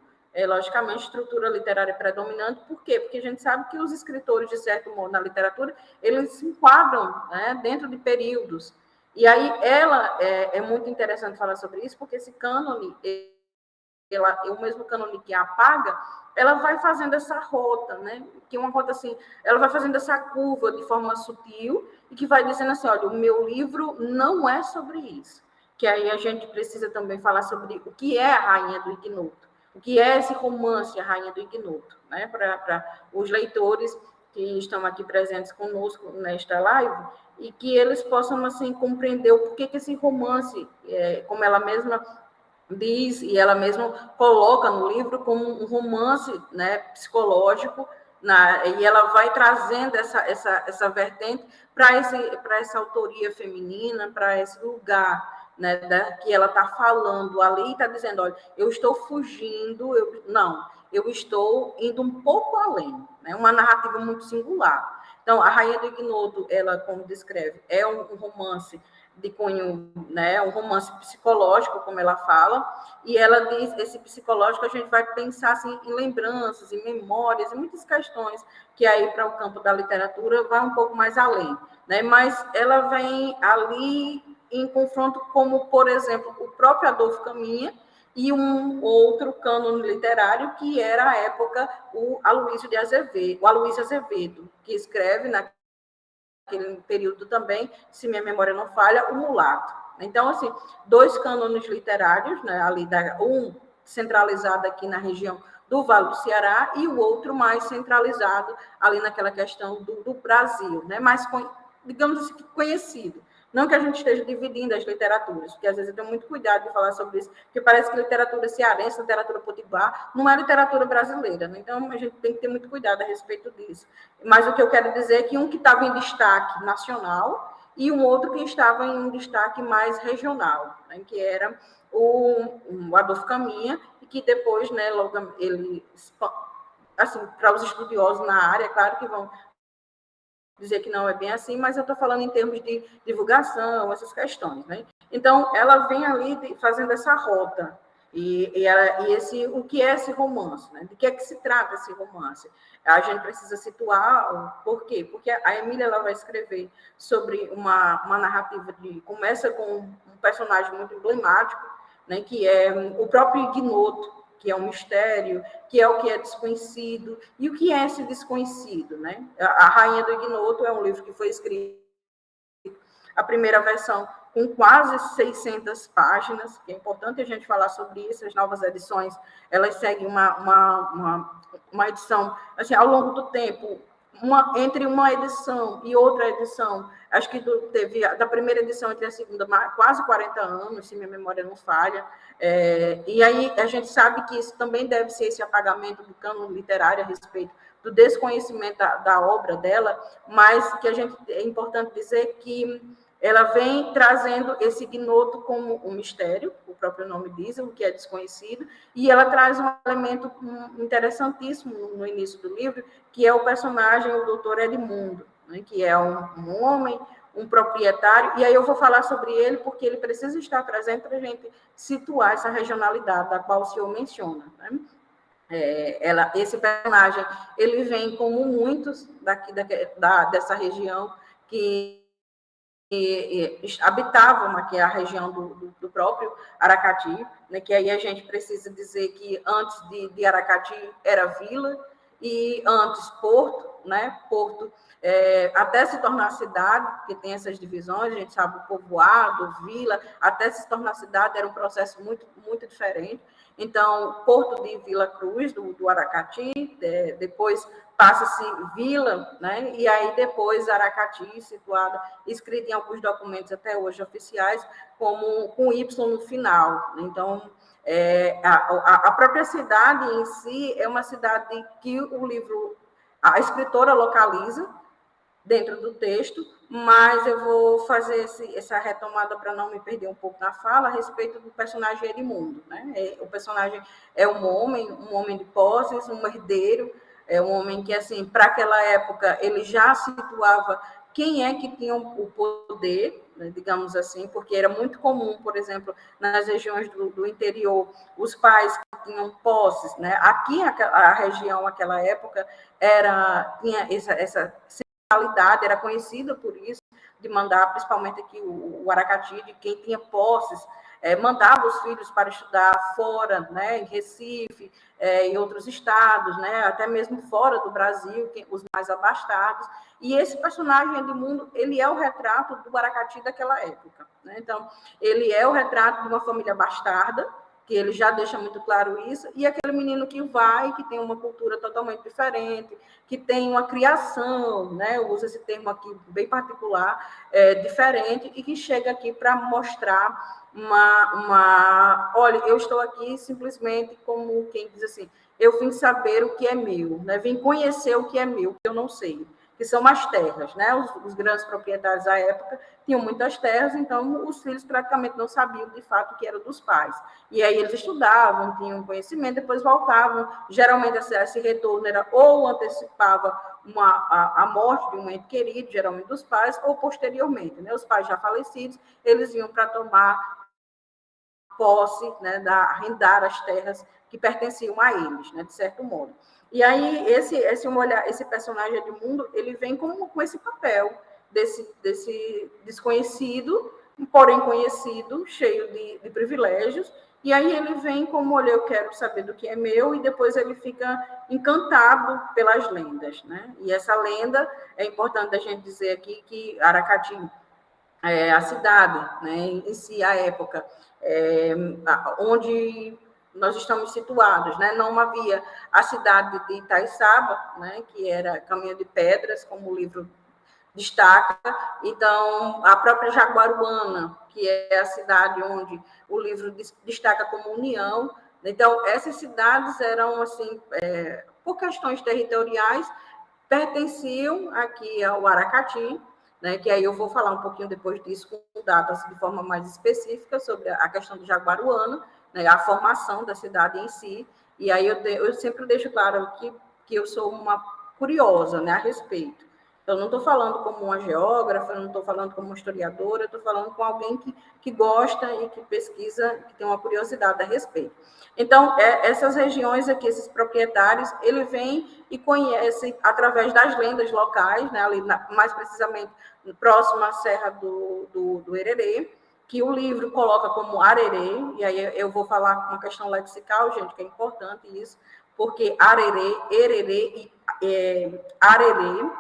logicamente, estrutura literária predominante, por quê? Porque a gente sabe que os escritores, de certo modo, na literatura, eles se enquadram, né, dentro de períodos. E aí é muito interessante falar sobre isso, porque esse cânone, o mesmo cânone que apaga, ela vai fazendo essa rota, né? Que uma rota assim, ela vai fazendo essa curva de forma sutil e que vai dizendo assim, olha, o meu livro não é sobre isso. Que aí a gente precisa também falar sobre o que é a Rainha do Ignoto, o que é esse romance, a Rainha do Ignoto, né? Para os leitores que estão aqui presentes conosco nesta live e que eles possam assim compreender o porquê que esse romance, como ela mesma diz, e ela mesma coloca no livro como um romance, né, psicológico, e ela vai trazendo essa vertente para essa autoria feminina, para esse lugar, né, que ela está falando ali, está dizendo, olha, eu estou fugindo, eu estou indo um pouco além, né, uma narrativa muito singular. Então, a Rainha do Ignoto, ela, como descreve, é um romance de cunho, né, um romance psicológico, como ela fala, e ela diz, esse psicológico a gente vai pensar assim, em lembranças, em memórias, em muitas questões que aí para o campo da literatura vai um pouco mais além, né, mas ela vem ali em confronto como, por exemplo, o próprio Adolfo Caminha e um outro cânone literário que era à época o Aloysio Azevedo, que escreve naquele período também, se minha memória não falha, o Mulato. Então, assim, dois cânones literários, né, ali um centralizado aqui na região do Vale do Ceará e o outro mais centralizado ali naquela questão do Brasil, né, mais, digamos assim, conhecido. Não que a gente esteja dividindo as literaturas, porque às vezes eu tenho muito cuidado de falar sobre isso, porque parece que literatura cearense, literatura potiguar, não é literatura brasileira, né? Então a gente tem que ter muito cuidado a respeito disso. Mas o que eu quero dizer é que um que estava em destaque nacional e um outro que estava em um destaque mais regional, né? Que era o Adolfo Caminha, e que depois, né, logo ele, assim, para os estudiosos na área, claro que vão dizer que não é bem assim, mas eu estou falando em termos de divulgação, essas questões, né? Então, ela vem ali fazendo essa rota. O que é esse romance? Né? De que é que se trata esse romance? A gente precisa situar por quê? Porque a Emília ela vai escrever sobre uma narrativa que começa com um personagem muito emblemático, né, que é o próprio Ignoto, que é um mistério, que é o que é desconhecido. E o que é esse desconhecido? Né? A Rainha do Ignoto é um livro que foi escrito, a primeira versão, com quase 600 páginas, que é importante a gente falar sobre isso. As novas edições, elas seguem uma edição, assim, ao longo do tempo, entre uma edição e outra edição, acho que teve da primeira edição entre a segunda, quase 40 anos, se minha memória não falha, e aí a gente sabe que isso também deve ser esse apagamento do cânone literário a respeito do desconhecimento da obra dela, mas que é importante dizer que ela vem trazendo esse ignoto como um mistério, o próprio nome diz, o que é desconhecido, e ela traz um elemento interessantíssimo no início do livro, que é o personagem, o doutor Edmundo, né, que é um homem, um proprietário, e aí eu vou falar sobre ele porque ele precisa estar presente para a gente situar essa regionalidade da qual o senhor menciona, né? Esse personagem, ele vem como muitos dessa região que habitavam aqui a região do próprio Aracati, né, que aí a gente precisa dizer que antes de Aracati era vila, e antes Porto, né, Porto, até se tornar cidade, porque tem essas divisões, a gente sabe, o povoado, vila, até se tornar cidade era um processo muito, muito diferente. Então, Porto de Vila Cruz, do Aracati, depois passa-se Vila, né? E aí depois Aracati, situada, escrita em alguns documentos até hoje oficiais, como com Y no final. Então, a própria cidade em si é uma cidade que o livro, a escritora localiza dentro do texto, mas eu vou fazer essa retomada para não me perder um pouco na fala a respeito do personagem Edmundo, né? O personagem é um homem de posses, um herdeiro, é um homem que, assim, para aquela época, ele já situava quem é que tinha o poder, né, digamos assim, porque era muito comum, por exemplo, nas regiões do interior, os pais que tinham posses, né? Aqui, a região, naquela época, tinha essa era conhecida por isso, de mandar, principalmente aqui o Aracati, de quem tinha posses, mandava os filhos para estudar fora, né, em Recife, em outros estados, né, até mesmo fora do Brasil, os mais abastados. E esse personagem Edmundo, ele é o retrato do Aracati daquela época, né? Então, ele é o retrato de uma família bastarda, que ele já deixa muito claro isso, e aquele menino que vai, que tem uma cultura totalmente diferente, que tem uma criação, né, eu uso esse termo aqui bem particular, diferente, e que chega aqui para mostrar olha, eu estou aqui simplesmente como quem diz assim, eu vim saber o que é meu, né, vim conhecer o que é meu, que eu não sei, que são as terras, né? Os grandes proprietários da época tinham muitas terras, então os filhos praticamente não sabiam de fato o que era dos pais. E aí eles estudavam, tinham conhecimento, depois voltavam. Geralmente esse retorno era ou antecipava a morte de um ente querido, geralmente dos pais, ou posteriormente, né? Os pais já falecidos, eles iam para tomar posse, né, arrendar as terras que pertenciam a eles, né, de certo modo. E aí esse personagem Edmundo, ele vem com esse papel desse desconhecido, porém conhecido, cheio de privilégios, e aí ele vem como, olha, eu quero saber do que é meu, e depois ele fica encantado pelas lendas, né? E essa lenda, é importante a gente dizer aqui que Aracati, a cidade, né, em si, a época, onde nós estamos situados, né? Não havia a cidade de Itaiçaba, né, que era Caminho de Pedras, como o livro destaca, então a própria Jaguaruana, que é a cidade onde o livro destaca como União. Então essas cidades eram, assim, por questões territoriais, pertenciam aqui ao Aracati, né, que aí eu vou falar um pouquinho depois disso, com datas de forma mais específica, sobre a questão do Jaguaruana, né, a formação da cidade em si, e aí eu sempre deixo claro que eu sou uma curiosa, né, a respeito. Eu não estou falando como uma geógrafa, eu não estou falando como uma historiadora, eu estou falando com alguém que gosta e que pesquisa, que tem uma curiosidade a respeito. Então, essas regiões aqui, esses proprietários, ele vem e conhece através das lendas locais, né, ali mais precisamente próximo à Serra do Hererê, que o livro coloca como arerê, e aí eu vou falar uma questão lexical, gente, que é importante isso, porque arerê, ererê e arerê,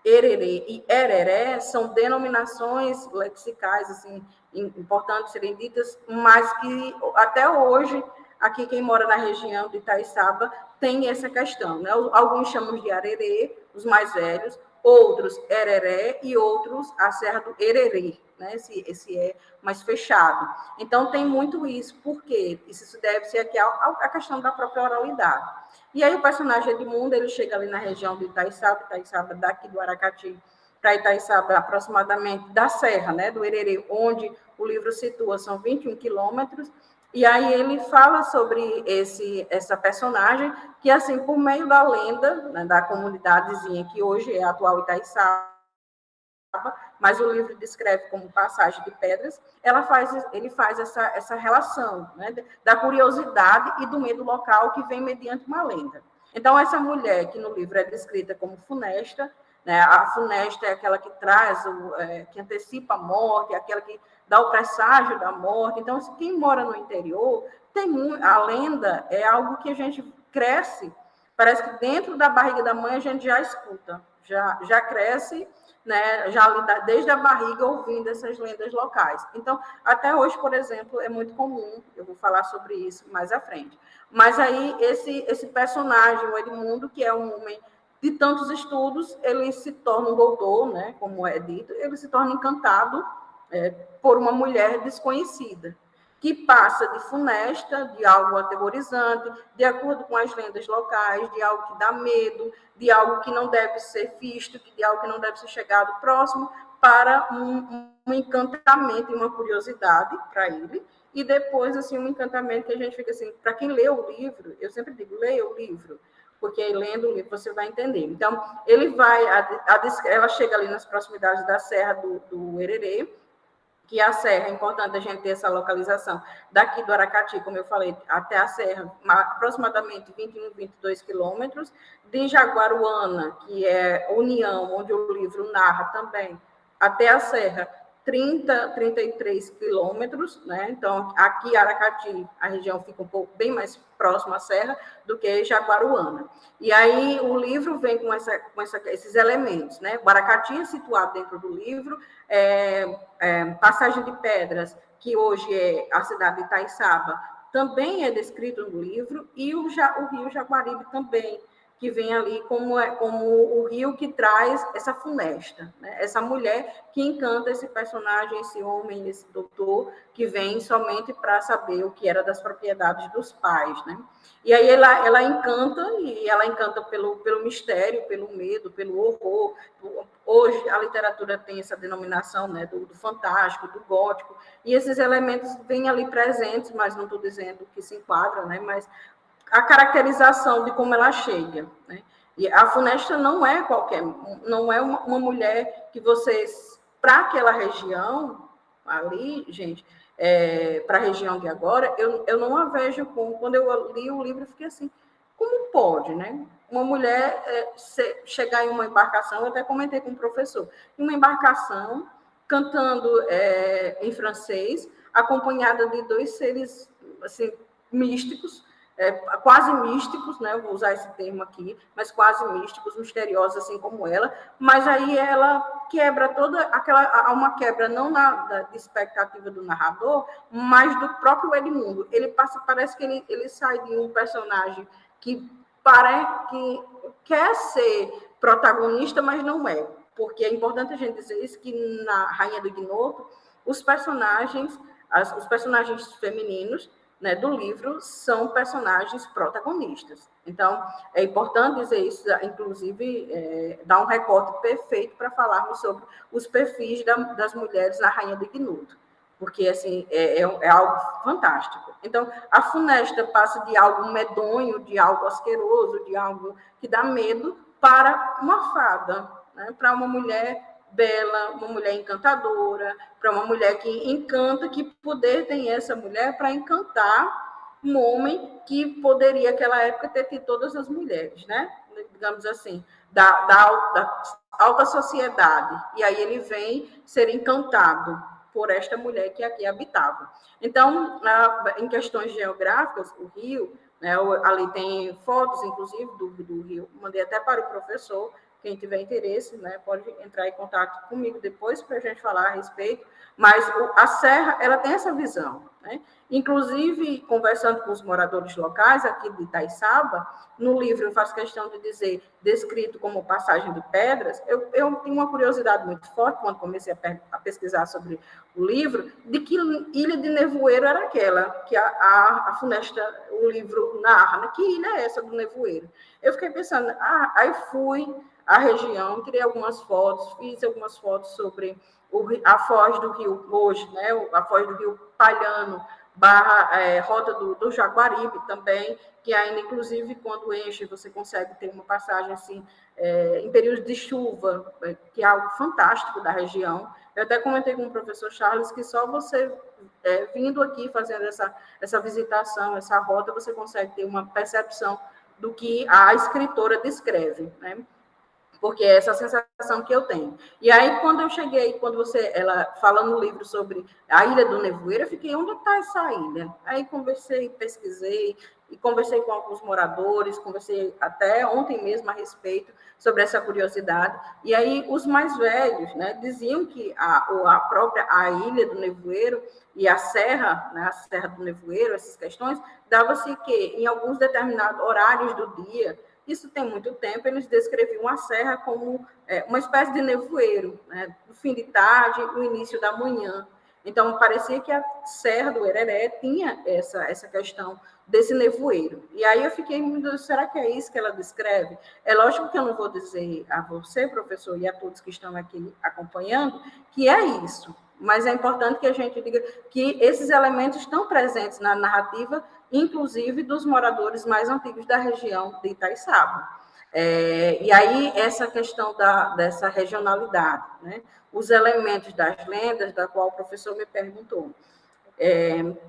ererê e ereré são denominações lexicais assim, importantes serem ditas, mas que até hoje, aqui quem mora na região de Itaiçaba, tem essa questão. Né? Alguns chamam de arerê, os mais velhos, outros ereré e outros a Serra do Hererê, né? Esse é mais fechado. Então, tem muito isso. Por quê? Isso deve ser aqui a questão da própria oralidade. E aí o personagem Edmundo, ele chega ali na região de Itaiçaba daqui do Aracati para Itaiçaba, aproximadamente da Serra, né, do Hererê, onde o livro situa, são 21 quilômetros, e aí ele fala sobre essa personagem, que assim, por meio da lenda, né, da comunidadezinha que hoje é a atual Itaiçaba, mas o livro descreve como Passagem de Pedras, ele faz essa relação, né, da curiosidade e do medo local que vem mediante uma lenda. Então, essa mulher que no livro é descrita como funesta, né, a funesta é aquela que traz, que antecipa a morte, é aquela que dá o presságio da morte. Então, quem mora no interior, a lenda é algo que a gente cresce, parece que dentro da barriga da mãe a gente já escuta, já cresce, né, já desde a barriga ouvindo essas lendas locais. Então, até hoje, por exemplo, é muito comum, eu vou falar sobre isso mais à frente. Mas aí, esse personagem, o Edmundo, que é um homem de tantos estudos, ele se torna um doutor, né, como é dito, ele se torna encantado por uma mulher desconhecida, que passa de funesta, de algo aterrorizante, de acordo com as lendas locais, de algo que dá medo, de algo que não deve ser visto, de algo que não deve ser chegado próximo, para um encantamento e uma curiosidade para ele, e depois, assim, um encantamento que a gente fica assim, para quem lê o livro, eu sempre digo, leia o livro, porque aí, lendo o livro você vai entender. Então, ele vai, ela chega ali nas proximidades da Serra do Hererê, que a Serra, é importante a gente ter essa localização, daqui do Aracati, como eu falei, até a Serra, aproximadamente 21, 22 quilômetros, de Jaguaruana, que é União, onde o livro narra também, até a Serra, 33 quilômetros, né? Então, aqui Aracati, a região fica um pouco bem mais próxima à Serra do que Jaguaruana. E aí o livro vem com esses elementos, né? O Aracati é situado dentro do livro, Passagem de Pedras, que hoje é a cidade de Itaiçaba, também é descrito no livro, e o rio Jaguaribe também, que vem ali como o rio que traz essa funesta, né? Essa mulher que encanta esse personagem, esse homem, esse doutor, que vem somente para saber o que era das propriedades dos pais, né? E aí ela encanta, e ela encanta pelo mistério, pelo medo, pelo horror. Hoje a literatura tem essa denominação, né, do fantástico, do gótico, e esses elementos vêm ali presentes, mas não estou dizendo que se enquadram, né, mas a caracterização de como ela chega, né? E a funesta não é qualquer, não é uma mulher que vocês, para aquela região ali, gente, para a região de agora, eu não a vejo como, quando eu li o livro, eu fiquei assim, como pode, né? Uma mulher chegar em uma embarcação, eu até comentei com o professor, em uma embarcação, cantando em francês, acompanhada de dois seres, assim, místicos, quase místicos, né? Eu vou usar esse termo aqui, mas quase místicos, misteriosos, assim como ela. Mas aí ela quebra toda aquela, há uma quebra não da expectativa do narrador, mas do próprio Edmundo. Ele parece que ele sai de um personagem que quer ser protagonista, mas não é. Porque é importante a gente dizer isso, que na Rainha do Ignoto, os personagens femininos, né, do livro são personagens protagonistas. Então, é importante dizer isso, inclusive, dar um recorte perfeito para falarmos sobre os perfis das mulheres na Rainha do Ignoto, porque, assim, é algo fantástico. Então, a funesta passa de algo medonho, de algo asqueroso, de algo que dá medo, para uma fada, né? Para uma mulher bela, uma mulher encantadora, para uma mulher que encanta, que poder tem essa mulher para encantar um homem que poderia, naquela época, ter tido todas as mulheres, né? Digamos assim, da alta sociedade. E aí ele vem ser encantado por esta mulher que aqui habitava. Então, em questões geográficas, o Rio, né, ali tem fotos, inclusive, do Rio, mandei até para o professor, quem tiver interesse, né, pode entrar em contato comigo depois para a gente falar a respeito, mas a Serra, ela tem essa visão, né? Inclusive, conversando com os moradores locais aqui de Itaiçaba, no livro eu faço questão de dizer, descrito como Passagem de Pedras, eu tenho uma curiosidade muito forte, quando comecei a pesquisar sobre o livro, de que ilha de Nevoeiro era aquela que a Funesta, o livro narra, né? Que ilha é essa do Nevoeiro? Eu fiquei pensando, aí fui à região, tirei algumas fotos, fiz algumas fotos sobre a foz do rio hoje, né? A foz do rio Palhano, rota do Jaguaribe também, que ainda, inclusive, quando enche, você consegue ter uma passagem assim, em períodos de chuva, que é algo fantástico da região. Eu até comentei com o professor Charles que só você vindo aqui, fazendo essa visitação, essa rota, você consegue ter uma percepção do que a escritora descreve, né? Porque é essa sensação que eu tenho. E aí, quando eu cheguei, ela fala no livro sobre a Ilha do Nevoeiro, eu fiquei, onde está essa ilha? Aí conversei, pesquisei, e conversei com alguns moradores, conversei até ontem mesmo a respeito sobre essa curiosidade. E aí, os mais velhos, né, diziam que a Ilha do Nevoeiro e a Serra, né, a Serra do Nevoeiro, essas questões, dava-se que, em alguns determinados horários do dia, isso tem muito tempo, eles descreviam a serra como uma espécie de nevoeiro, né? No fim de tarde, no início da manhã. Então, parecia que a Serra do Hereré tinha essa questão desse nevoeiro. E aí eu fiquei me dizendo, será que é isso que ela descreve? É lógico que eu não vou dizer a você, professor, e a todos que estão aqui acompanhando, que é isso. Mas é importante que a gente diga que esses elementos estão presentes na narrativa, inclusive dos moradores mais antigos da região de Itaiçaba. E aí, essa questão dessa regionalidade, né? Os elementos das lendas, da qual o professor me perguntou.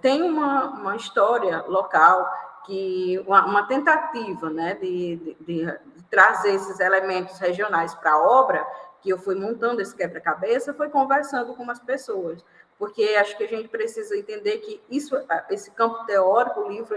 Tem uma história local, uma tentativa, né, de trazer esses elementos regionais para a obra, que eu fui montando esse quebra-cabeça, foi conversando com as pessoas, porque acho que a gente precisa entender que esse campo teórico, o livro,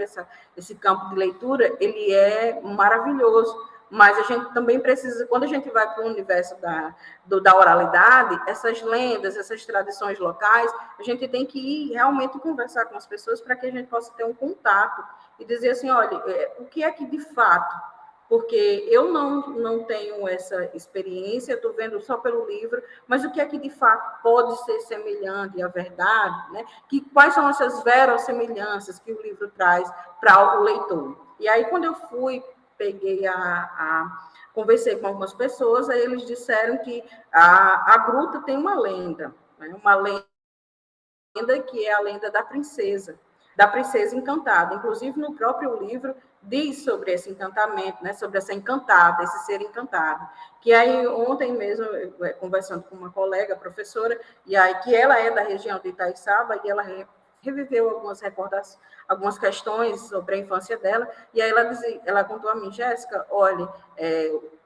esse campo de leitura, ele é maravilhoso, mas a gente também precisa, quando a gente vai para o universo da oralidade, essas lendas, essas tradições locais, a gente tem que ir realmente conversar com as pessoas para que a gente possa ter um contato e dizer assim, olha, o que é que de fato, porque eu não tenho essa experiência, estou vendo só pelo livro, mas o que é que de fato pode ser semelhante à verdade, né? Quais são essas verossemelhanças que o livro traz para o leitor? E aí, quando eu conversei com algumas pessoas, aí eles disseram que a gruta tem uma lenda, né? Uma lenda que é a lenda da princesa encantada. Inclusive, no próprio livro, diz sobre esse encantamento, né? Sobre essa encantada, esse ser encantado. Que aí, ontem mesmo, conversando com uma colega, professora, e aí que ela é da região de Itaiçaba, e ela reviveu algumas questões sobre a infância dela, e aí ela contou a mim, Jéssica, olha,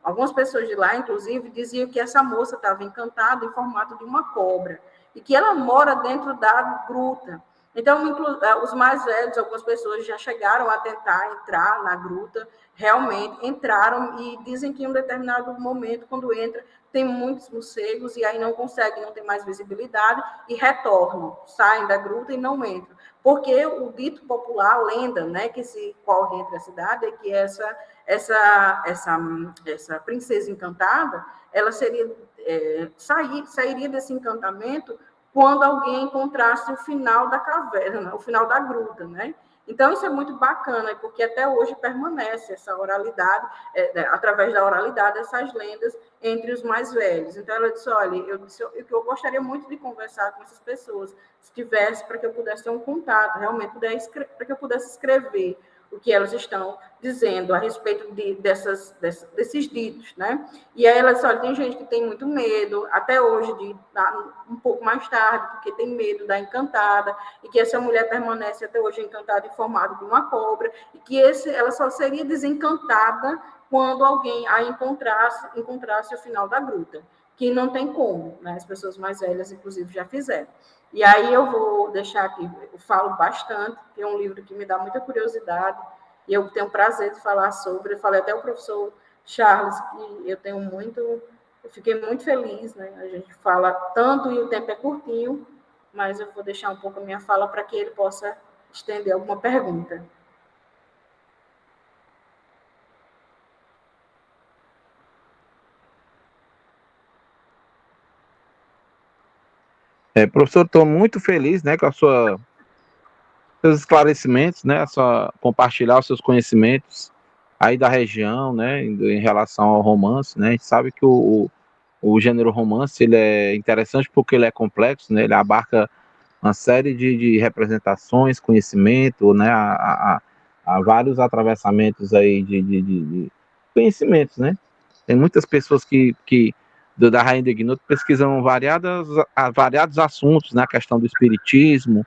algumas pessoas de lá, inclusive, diziam que essa moça estava encantada em formato de uma cobra, e que ela mora dentro da gruta. Então, os mais velhos, algumas pessoas já chegaram a tentar entrar na gruta, realmente entraram e dizem que em um determinado momento, quando entra, tem muitos morcegos e aí não conseguem, não tem mais visibilidade e retornam, saem da gruta e não entram. Porque o dito popular, a lenda, né, que se corre entre a cidade é que essa princesa encantada, ela sairia desse encantamento quando alguém encontrasse o final da caverna, o final da gruta, né? Então, isso é muito bacana, porque até hoje permanece essa oralidade, através da oralidade, essas lendas entre os mais velhos. Então, ela disse, olha, eu gostaria muito de conversar com essas pessoas, se tivesse, para que eu pudesse ter um contato, realmente, para que eu pudesse escrever o que elas estão dizendo a respeito desses ditos, né? E aí elas olha, tem gente que tem muito medo, até hoje, de um pouco mais tarde, porque tem medo da encantada, e que essa mulher permanece até hoje encantada em formato de uma cobra, e que ela só seria desencantada quando alguém a encontrasse o final da gruta, que não tem como, né? As pessoas mais velhas, inclusive, já fizeram. E aí eu vou deixar aqui, eu falo bastante, que é um livro que me dá muita curiosidade, e eu tenho prazer de falar sobre. Eu falei até ao professor Charles que eu tenho muito, eu fiquei muito feliz, né? A gente fala tanto e o tempo é curtinho, mas eu vou deixar um pouco a minha fala para que ele possa estender alguma pergunta. Professor, estou muito feliz, né, com seus esclarecimentos, né, compartilhar os seus conhecimentos aí da região, né, em relação ao romance, né. A gente sabe que o gênero romance ele é interessante porque ele é complexo, né, ele abarca uma série de representações, conhecimento, né, a vários atravessamentos aí de conhecimentos, né. Tem muitas pessoas da Rainha de Ignoto pesquisam variados assuntos, né, a questão do espiritismo,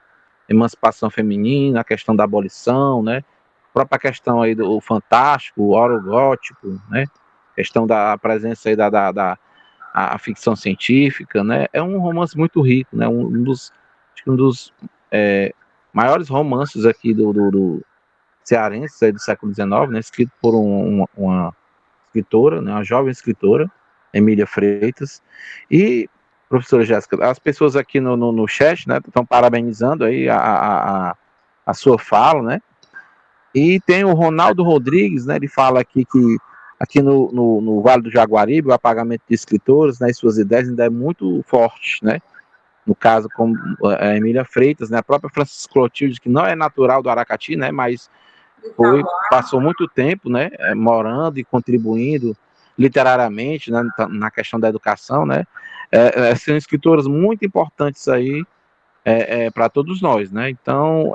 emancipação feminina, a questão da abolição, né, a própria questão aí do fantástico, o orogótico, né, questão da presença aí a ficção científica, né, é um romance muito rico, né, um dos maiores romances aqui do cearense, aí do século XIX, né, escrito por uma escritora, né, uma jovem escritora, Emília Freitas, e professora Jéssica, as pessoas aqui no chat, né, estão parabenizando aí a sua fala, né, e tem o Ronaldo Rodrigues, né, ele fala aqui que aqui no Vale do Jaguaribe, o apagamento de escritores, né, e suas ideias ainda é muito forte, né, no caso como a Emília Freitas, né, a própria Francisco Clotilde, que não é natural do Aracati, né, mas passou muito tempo, né, morando e contribuindo literariamente, né, na questão da educação, né, são escritoras muito importantes aí para todos nós, né, então,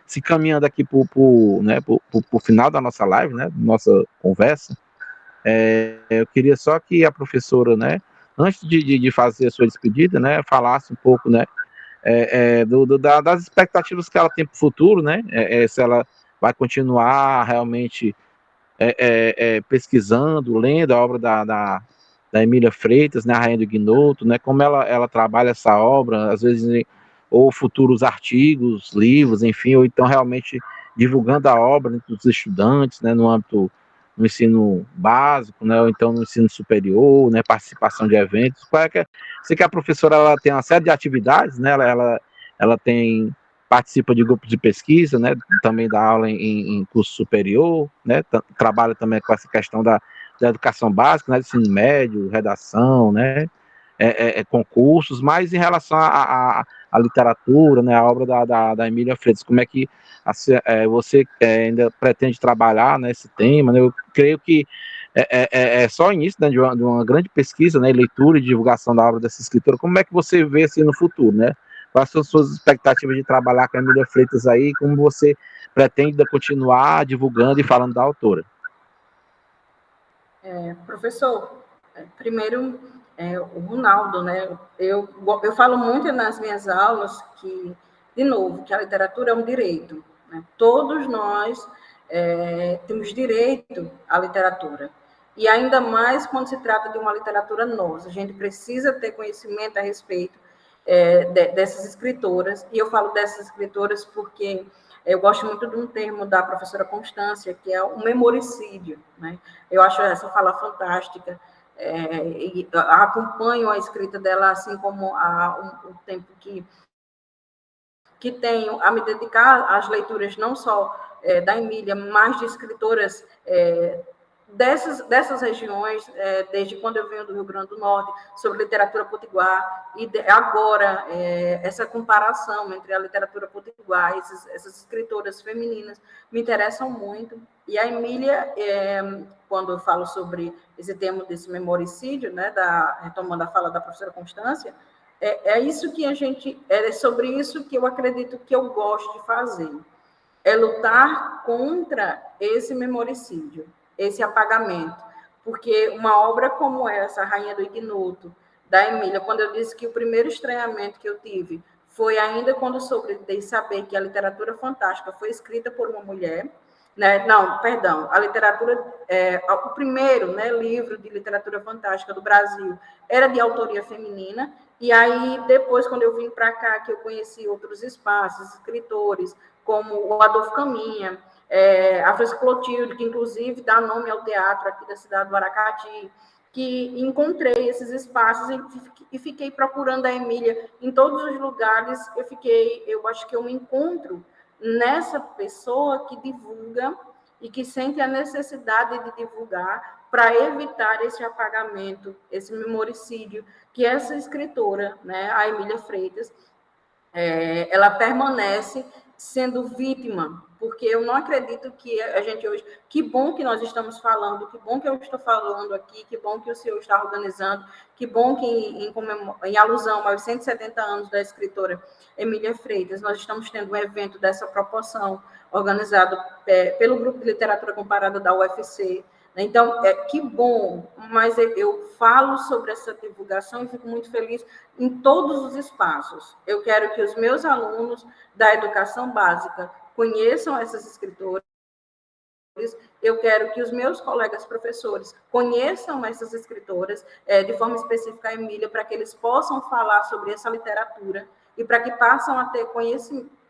se caminhando aqui para o final da nossa live, né, nossa conversa, eu queria só que a professora, né, antes de fazer a sua despedida, né, falasse um pouco, né, das expectativas que ela tem para o futuro, né, se ela vai continuar realmente pesquisando, lendo a obra da Emília Freitas, né, a Rainha do Ignoto, né, como ela trabalha essa obra, às vezes, ou futuros artigos, livros, enfim, ou então realmente divulgando a obra entre os estudantes, né, no âmbito no ensino básico, né, ou então no ensino superior, né, participação de eventos. Sei que a professora ela tem uma série de atividades, né, ela participa de grupos de pesquisa, né, também dá aula em curso superior, né, trabalha também com essa questão da educação básica, né, ensino médio, redação, né, concursos, mas em relação à literatura, né, a obra da Emília Freitas, como é que você ainda pretende trabalhar nesse tema, né, eu creio que é só o início, né, de uma grande pesquisa, né, leitura e divulgação da obra dessa escritora, como é que você vê assim no futuro, né, quais são as suas expectativas de trabalhar com a Emília Freitas aí, como você pretende continuar divulgando e falando da autora? Professor, primeiro, o Ronaldo, né? Eu falo muito nas minhas aulas que, de novo, que a literatura é um direito. Né? Todos nós temos direito à literatura. E ainda mais quando se trata de uma literatura nossa. A gente precisa ter conhecimento a respeito dessas escritoras. E eu falo dessas escritoras porque eu gosto muito de um termo da professora Constância, que é o memoricídio, né? Eu acho essa fala fantástica. E acompanho a escrita dela, assim como o tempo que tenho a me dedicar às leituras não só da Emília, mas de escritoras dessas regiões, desde quando eu venho do Rio Grande do Norte, sobre literatura potiguar, e agora essa comparação entre a literatura potiguar e essas escritoras femininas me interessam muito. E a Emília, quando eu falo sobre esse tema desse memoricídio, né, retomando a fala da professora Constância, é isso que é sobre isso que eu acredito que eu gosto de fazer. é lutar contra esse memoricídio, esse apagamento. Porque uma obra como essa, A Rainha do Ignoto, da Emília, quando eu disse que o primeiro estranhamento que eu tive foi ainda quando soube saber que a literatura fantástica foi escrita por uma mulher, né? Não, perdão, a literatura, o primeiro, né, livro de literatura fantástica do Brasil era de autoria feminina, e aí depois, quando eu vim para cá, que eu conheci outros espaços, escritores, como o Adolfo Caminha, a Francisca Clotilde, que inclusive dá nome ao teatro aqui da cidade do Aracati, que encontrei esses espaços e fiquei procurando a Emília em todos os lugares. Eu acho que eu me encontro nessa pessoa que divulga e que sente a necessidade de divulgar para evitar esse apagamento, esse memoricídio, que essa escritora, né, a Emília Freitas, ela permanece sendo vítima, porque eu não acredito que a gente hoje... Que bom que nós estamos falando, que bom que eu estou falando aqui, que bom que o senhor está organizando, que bom que, em alusão aos 170 anos da escritora Emília Freitas, nós estamos tendo um evento dessa proporção, organizado pelo Grupo de Literatura Comparada da UFC. Então, que bom, mas eu falo sobre essa divulgação e fico muito feliz em todos os espaços. Eu quero que os meus alunos da educação básica conheçam essas escritoras, eu quero que os meus colegas professores conheçam essas escritoras, de forma específica a Emília, para que eles possam falar sobre essa literatura e para que passem a ter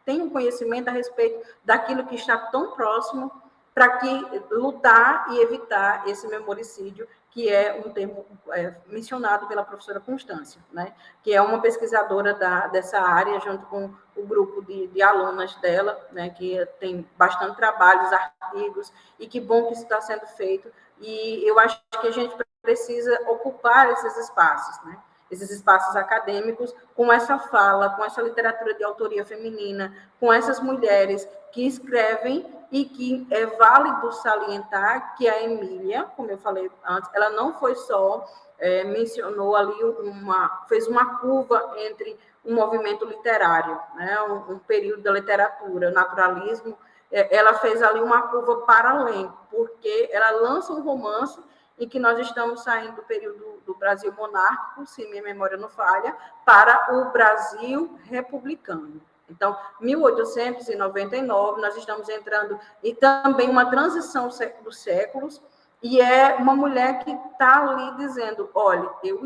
tenham conhecimento a respeito daquilo que está tão próximo, para que lutar e evitar esse memoricídio, que é um termo mencionado pela professora Constância, né? Que é uma pesquisadora dessa área, junto com o grupo de alunas dela, né? Que tem bastante trabalhos, artigos, e que bom que isso está sendo feito. E eu acho que a gente precisa ocupar esses espaços, né? Esses espaços acadêmicos, com essa fala, com essa literatura de autoria feminina, com essas mulheres que escrevem, e que é válido salientar que a Emília, como eu falei antes, ela não foi só, mencionou ali, fez uma curva entre um movimento literário, né, um período da literatura, naturalismo, ela fez ali uma curva para além, porque ela lança um romance em que nós estamos saindo do período do Brasil monárquico, se minha memória não falha, para o Brasil republicano. Então, 1899, nós estamos entrando, e também uma transição dos séculos, e é uma mulher que está ali dizendo, olha, eu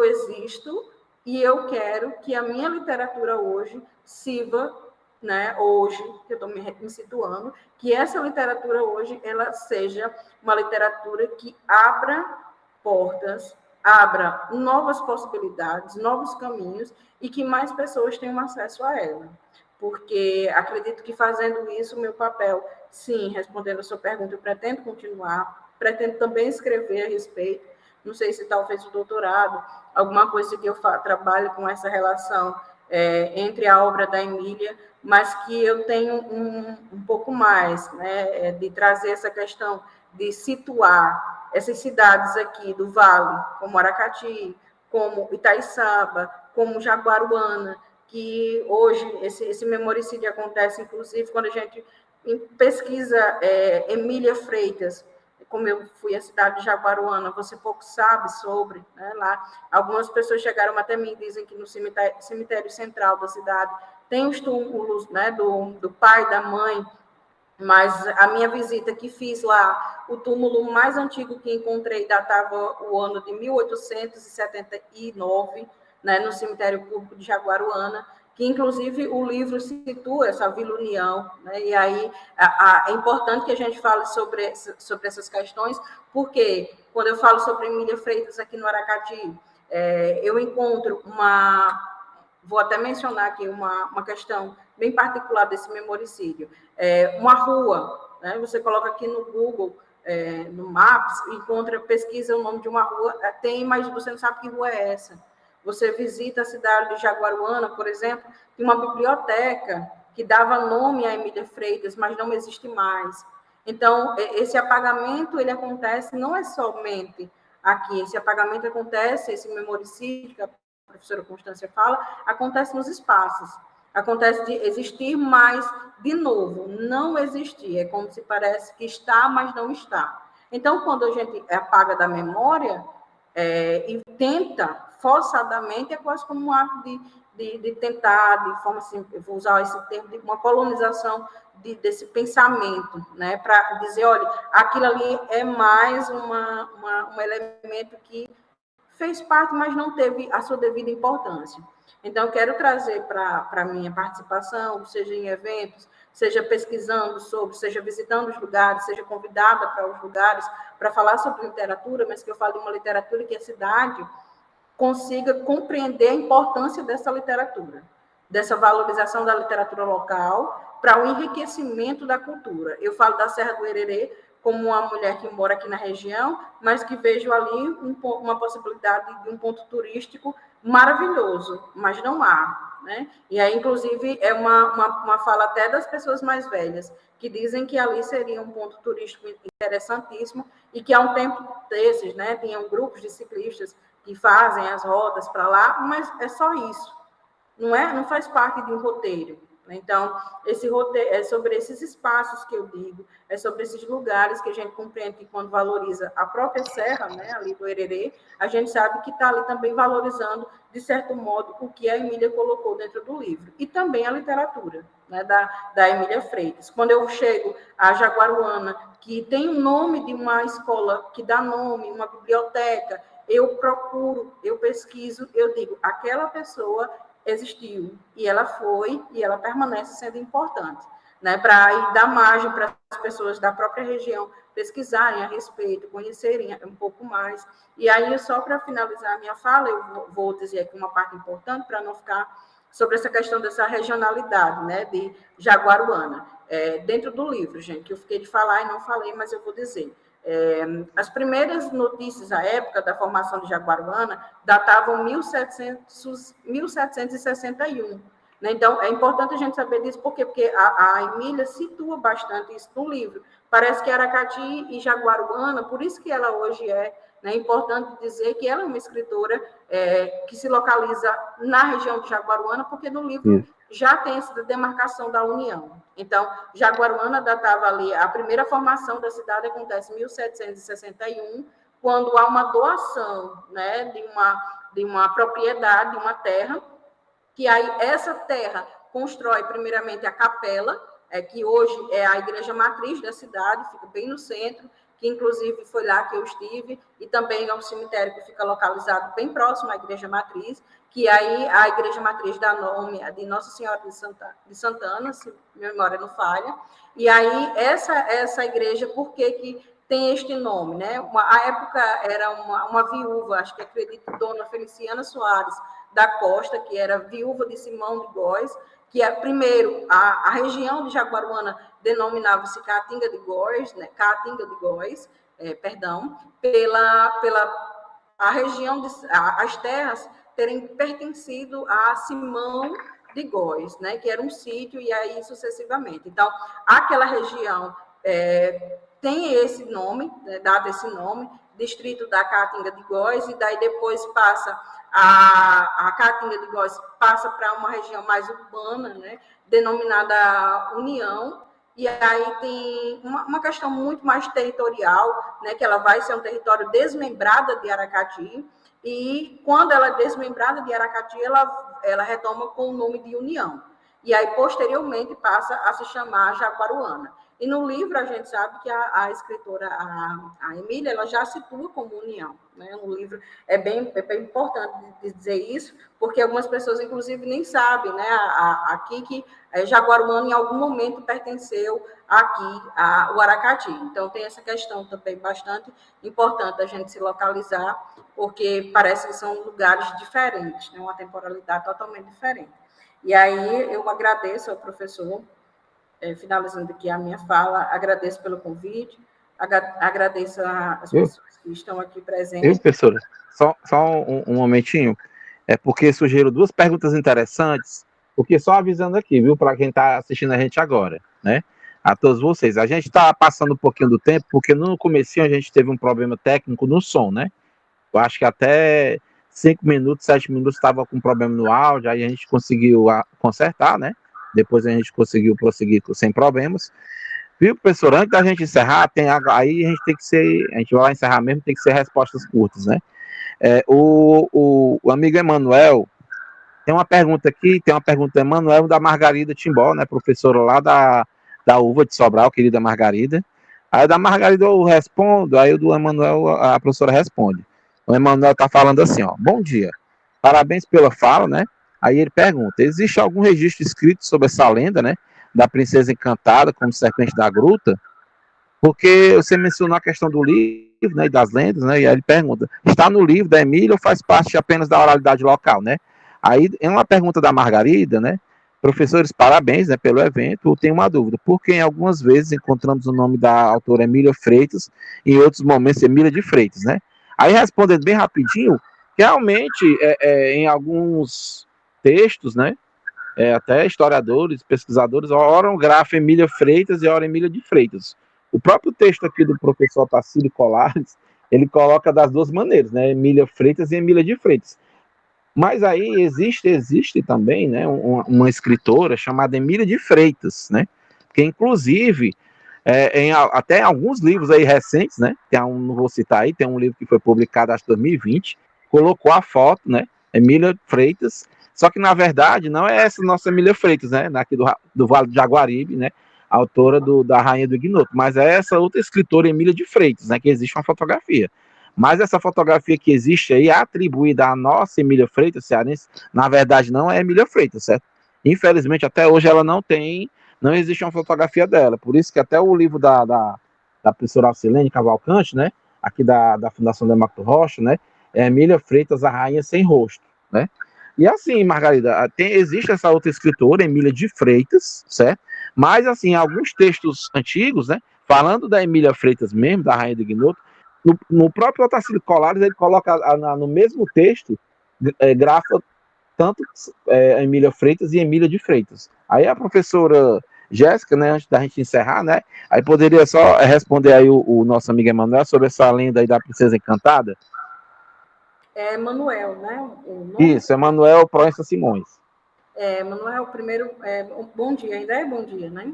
existo, e eu quero que a minha literatura hoje sirva, né, hoje, que eu estou me situando, que essa literatura hoje, ela seja uma literatura que abra portas, abra novas possibilidades, novos caminhos, e que mais pessoas tenham acesso a ela. Porque acredito que fazendo isso, o meu papel, sim, respondendo a sua pergunta, eu pretendo continuar, pretendo também escrever a respeito, não sei se talvez o doutorado, alguma coisa que eu trabalhe com essa relação entre a obra da Emília, mas que eu tenho um pouco mais, né, de trazer essa questão de situar essas cidades aqui do Vale, como Aracati, como Itaiçaba, como Jaguaruana, que hoje esse memoricídio acontece, inclusive, quando a gente pesquisa Emília Freitas, como eu fui à cidade de Jaguaruana, você pouco sabe sobre, né, lá. Algumas pessoas chegaram até mim e dizem que no cemitério central da cidade tem os túmulos, né, do pai, da mãe, mas a minha visita que fiz lá, o túmulo mais antigo que encontrei datava o ano de 1879, né, no cemitério público de Jaguaruana, que inclusive o livro situa essa Vila União, né, e aí é importante que a gente fale sobre essas questões, porque quando eu falo sobre Emília Freitas aqui no Aracati, eu encontro vou até mencionar aqui uma questão bem particular desse memoricídio. Uma rua, né? Você coloca aqui no Google, no Maps, pesquisa o nome de uma rua, tem, mas você não sabe que rua é essa. Você visita a cidade de Jaguaruana, por exemplo, tem uma biblioteca que dava nome a Emília Freitas, mas não existe mais. Então, esse apagamento, ele acontece, não é somente aqui, esse apagamento acontece, esse memoricídio, que a professora Constância fala, acontece nos espaços. Acontece de existir, mas, de novo, não existir. É como se parece que está, mas não está. Então, quando a gente apaga da memória e tenta forçadamente, é quase como um ato de tentar, de forma assim, eu vou usar esse termo, de uma colonização desse pensamento, né? Para dizer, olha, aquilo ali é mais um elemento que fez parte, mas não teve a sua devida importância. Então, eu quero trazer para a minha participação, seja em eventos, seja pesquisando sobre, seja visitando os lugares, seja convidada para os lugares para falar sobre literatura, mas que eu falo de uma literatura que a cidade consiga compreender a importância dessa literatura, dessa valorização da literatura local para o enriquecimento da cultura. Eu falo da Serra do Hererê como uma mulher que mora aqui na região, mas que vejo ali uma possibilidade de um ponto turístico maravilhoso, mas não há. Né? E aí, inclusive, é uma fala até das pessoas mais velhas, que dizem que ali seria um ponto turístico interessantíssimo e que há um tempo desses, né, tinham grupos de ciclistas que fazem as rotas para lá, mas é só isso. Não faz parte de um roteiro. Então, esse roteiro é sobre esses espaços que eu digo, é sobre esses lugares que a gente compreende que quando valoriza a própria serra, né, ali do Hererê, a gente sabe que está ali também valorizando, de certo modo, o que a Emília colocou dentro do livro. E também a literatura, né, da Emília Freitas. Quando eu chego a Jaguaruana, que tem o nome de uma escola que dá nome, uma biblioteca, eu procuro, eu pesquiso, eu digo, aquela pessoa existiu, e ela foi, e ela permanece sendo importante, né, para dar margem para as pessoas da própria região pesquisarem a respeito, conhecerem um pouco mais. E aí, só para finalizar a minha fala, eu vou dizer aqui uma parte importante, para não ficar sobre essa questão dessa regionalidade, né, de Jaguaruana. Dentro do livro, gente, que eu fiquei de falar e não falei, mas eu vou dizer. As primeiras notícias à época da formação de Jaguaruana datavam 1761. Né? Então, é importante a gente saber disso, porque a Emília situa bastante isso no livro. Parece que Aracati e Jaguaruana, por isso que ela hoje é importante dizer que ela é uma escritora que se localiza na região de Jaguaruana, porque no livro já tem essa demarcação da União. Então, Jaguaruana datava ali, a primeira formação da cidade acontece em 1761, quando há uma doação, né, de uma propriedade, de uma terra, que aí essa terra constrói primeiramente a capela, que hoje é a igreja matriz da cidade, fica bem no centro, que inclusive foi lá que eu estive, e também é um cemitério que fica localizado bem próximo à igreja matriz, que aí a igreja matriz dá nome de Nossa Senhora de Santana, se minha memória não falha, e aí essa igreja, por que tem este nome, né? A época era uma viúva, acho que acredito, Dona Feliciana Soares da Costa, que era viúva de Simão de Góes, que primeiro a região de Jaguaruana denominava-se Caatinga de Góes, né? Caatinga de Góes, pela a região as terras terem pertencido a Simão de Góes, né? Que era um sítio, e aí sucessivamente. Então, aquela região tem esse nome, dado esse nome, distrito da Caatinga de Góes, e daí depois passa a Caatinga de Góes passa para uma região mais urbana, né, denominada União, e aí tem uma questão muito mais territorial, né, que ela vai ser um território desmembrada de Aracati, e quando ela é desmembrada de Aracati, ela retoma com o nome de União. E aí, posteriormente, passa a se chamar Jaguaruana. E no livro a gente sabe que a escritora, a Emília, ela já situa como União. Né? No livro é bem importante dizer isso, porque algumas pessoas, inclusive, nem sabem, né? Aqui que Jaguaruana em algum momento pertenceu aqui ao Aracati. Então tem essa questão também bastante importante a gente se localizar, porque parece que são lugares diferentes, né? Uma temporalidade totalmente diferente. E aí eu agradeço ao professor, finalizando aqui a minha fala, agradeço pelo convite, agradeço às pessoas que estão aqui presentes. Professora, só um momentinho, porque surgiram duas perguntas interessantes, porque só avisando aqui, viu, para quem está assistindo a gente agora, né, a todos vocês, a gente está passando um pouquinho do tempo, porque no comecinho a gente teve um problema técnico no som, né, eu acho que até 5 minutos, 7 minutos estava com problema no áudio, aí a gente conseguiu consertar, né? Depois a gente conseguiu prosseguir sem problemas. Viu, professor? Antes da gente encerrar, aí a gente tem que ser, a gente vai lá encerrar mesmo, tem que ser respostas curtas, né? O amigo Emanuel tem uma pergunta aqui, tem uma pergunta do Emanuel da Margarida Timbó, né? Professora lá da UVA de Sobral, querida Margarida. Aí da Margarida eu respondo, aí o do Emanuel a professora responde. O Emanuel está falando assim, ó, bom dia, parabéns pela fala, né? Aí ele pergunta, existe algum registro escrito sobre essa lenda, né? Da princesa encantada como serpente da gruta? Porque você mencionou a questão do livro, né, e das lendas, né? E aí ele pergunta, está no livro da Emília ou faz parte apenas da oralidade local, né? Aí, em uma pergunta da Margarida, né? Professores, parabéns, né, pelo evento. Eu tenho uma dúvida, porque em algumas vezes encontramos o nome da autora Emília Freitas, e em outros momentos Emília de Freitas, né? Aí, respondendo bem rapidinho, realmente, em alguns textos, né, até historiadores, pesquisadores, ora grafa Emília Freitas e ora Emília de Freitas. O próprio texto aqui do professor Tarsílio Colares, ele coloca das duas maneiras, né, Emília Freitas e Emília de Freitas. Mas aí existe também, né, uma escritora chamada Emília de Freitas, né, que inclusive até alguns livros aí recentes, né, não vou citar aí, tem um livro que foi publicado acho 2020, colocou a foto, né, Emília Freitas, só que na verdade não é essa nossa Emília Freitas, né, daqui do Vale do Jaguaribe, né, autora da Rainha do Ignoto, mas é essa outra escritora Emília de Freitas, né, que existe uma fotografia. Mas essa fotografia que existe aí, atribuída à nossa Emília Freitas, cearense, na verdade não é Emília Freitas, certo? Infelizmente, até hoje ela não existe uma fotografia dela. Por isso que até o livro da professora Alcilene Cavalcante, né? Aqui da Fundação Demácrito Rocha, né? É Emília Freitas, a Rainha Sem Rosto, né? E assim, Margarida, existe essa outra escritora, Emília de Freitas, certo? Mas, assim, alguns textos antigos, né? Falando da Emília Freitas mesmo, da Rainha do Ignoto, no próprio Otacílio Colares, ele coloca no mesmo texto, grafa tanto Emília Freitas e Emília de Freitas. Aí a professora Jéssica, né, antes da gente encerrar, né, aí poderia só responder aí o nosso amigo Emanuel sobre essa lenda aí da Princesa Encantada? É Manuel, né? Isso, Emanuel Proença Simões. Manuel, primeiro, bom dia, ainda é bom dia, né?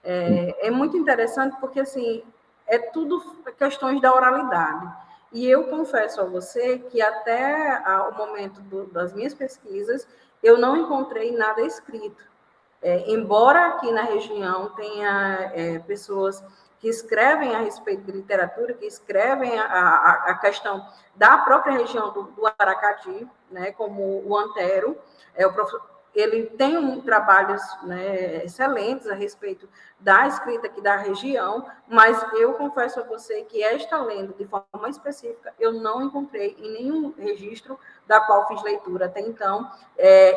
É muito interessante porque, assim, é tudo questões da oralidade. E eu confesso a você que até o momento das minhas pesquisas, eu não encontrei nada escrito. Embora aqui na região tenha pessoas que escrevem a respeito de literatura, que escrevem a questão da própria região do Aracati, né, como o Antero, ele tem trabalhos, né, excelentes a respeito da escrita aqui da região, mas eu confesso a você que esta lenda, de forma específica, eu não encontrei em nenhum registro da qual fiz leitura até então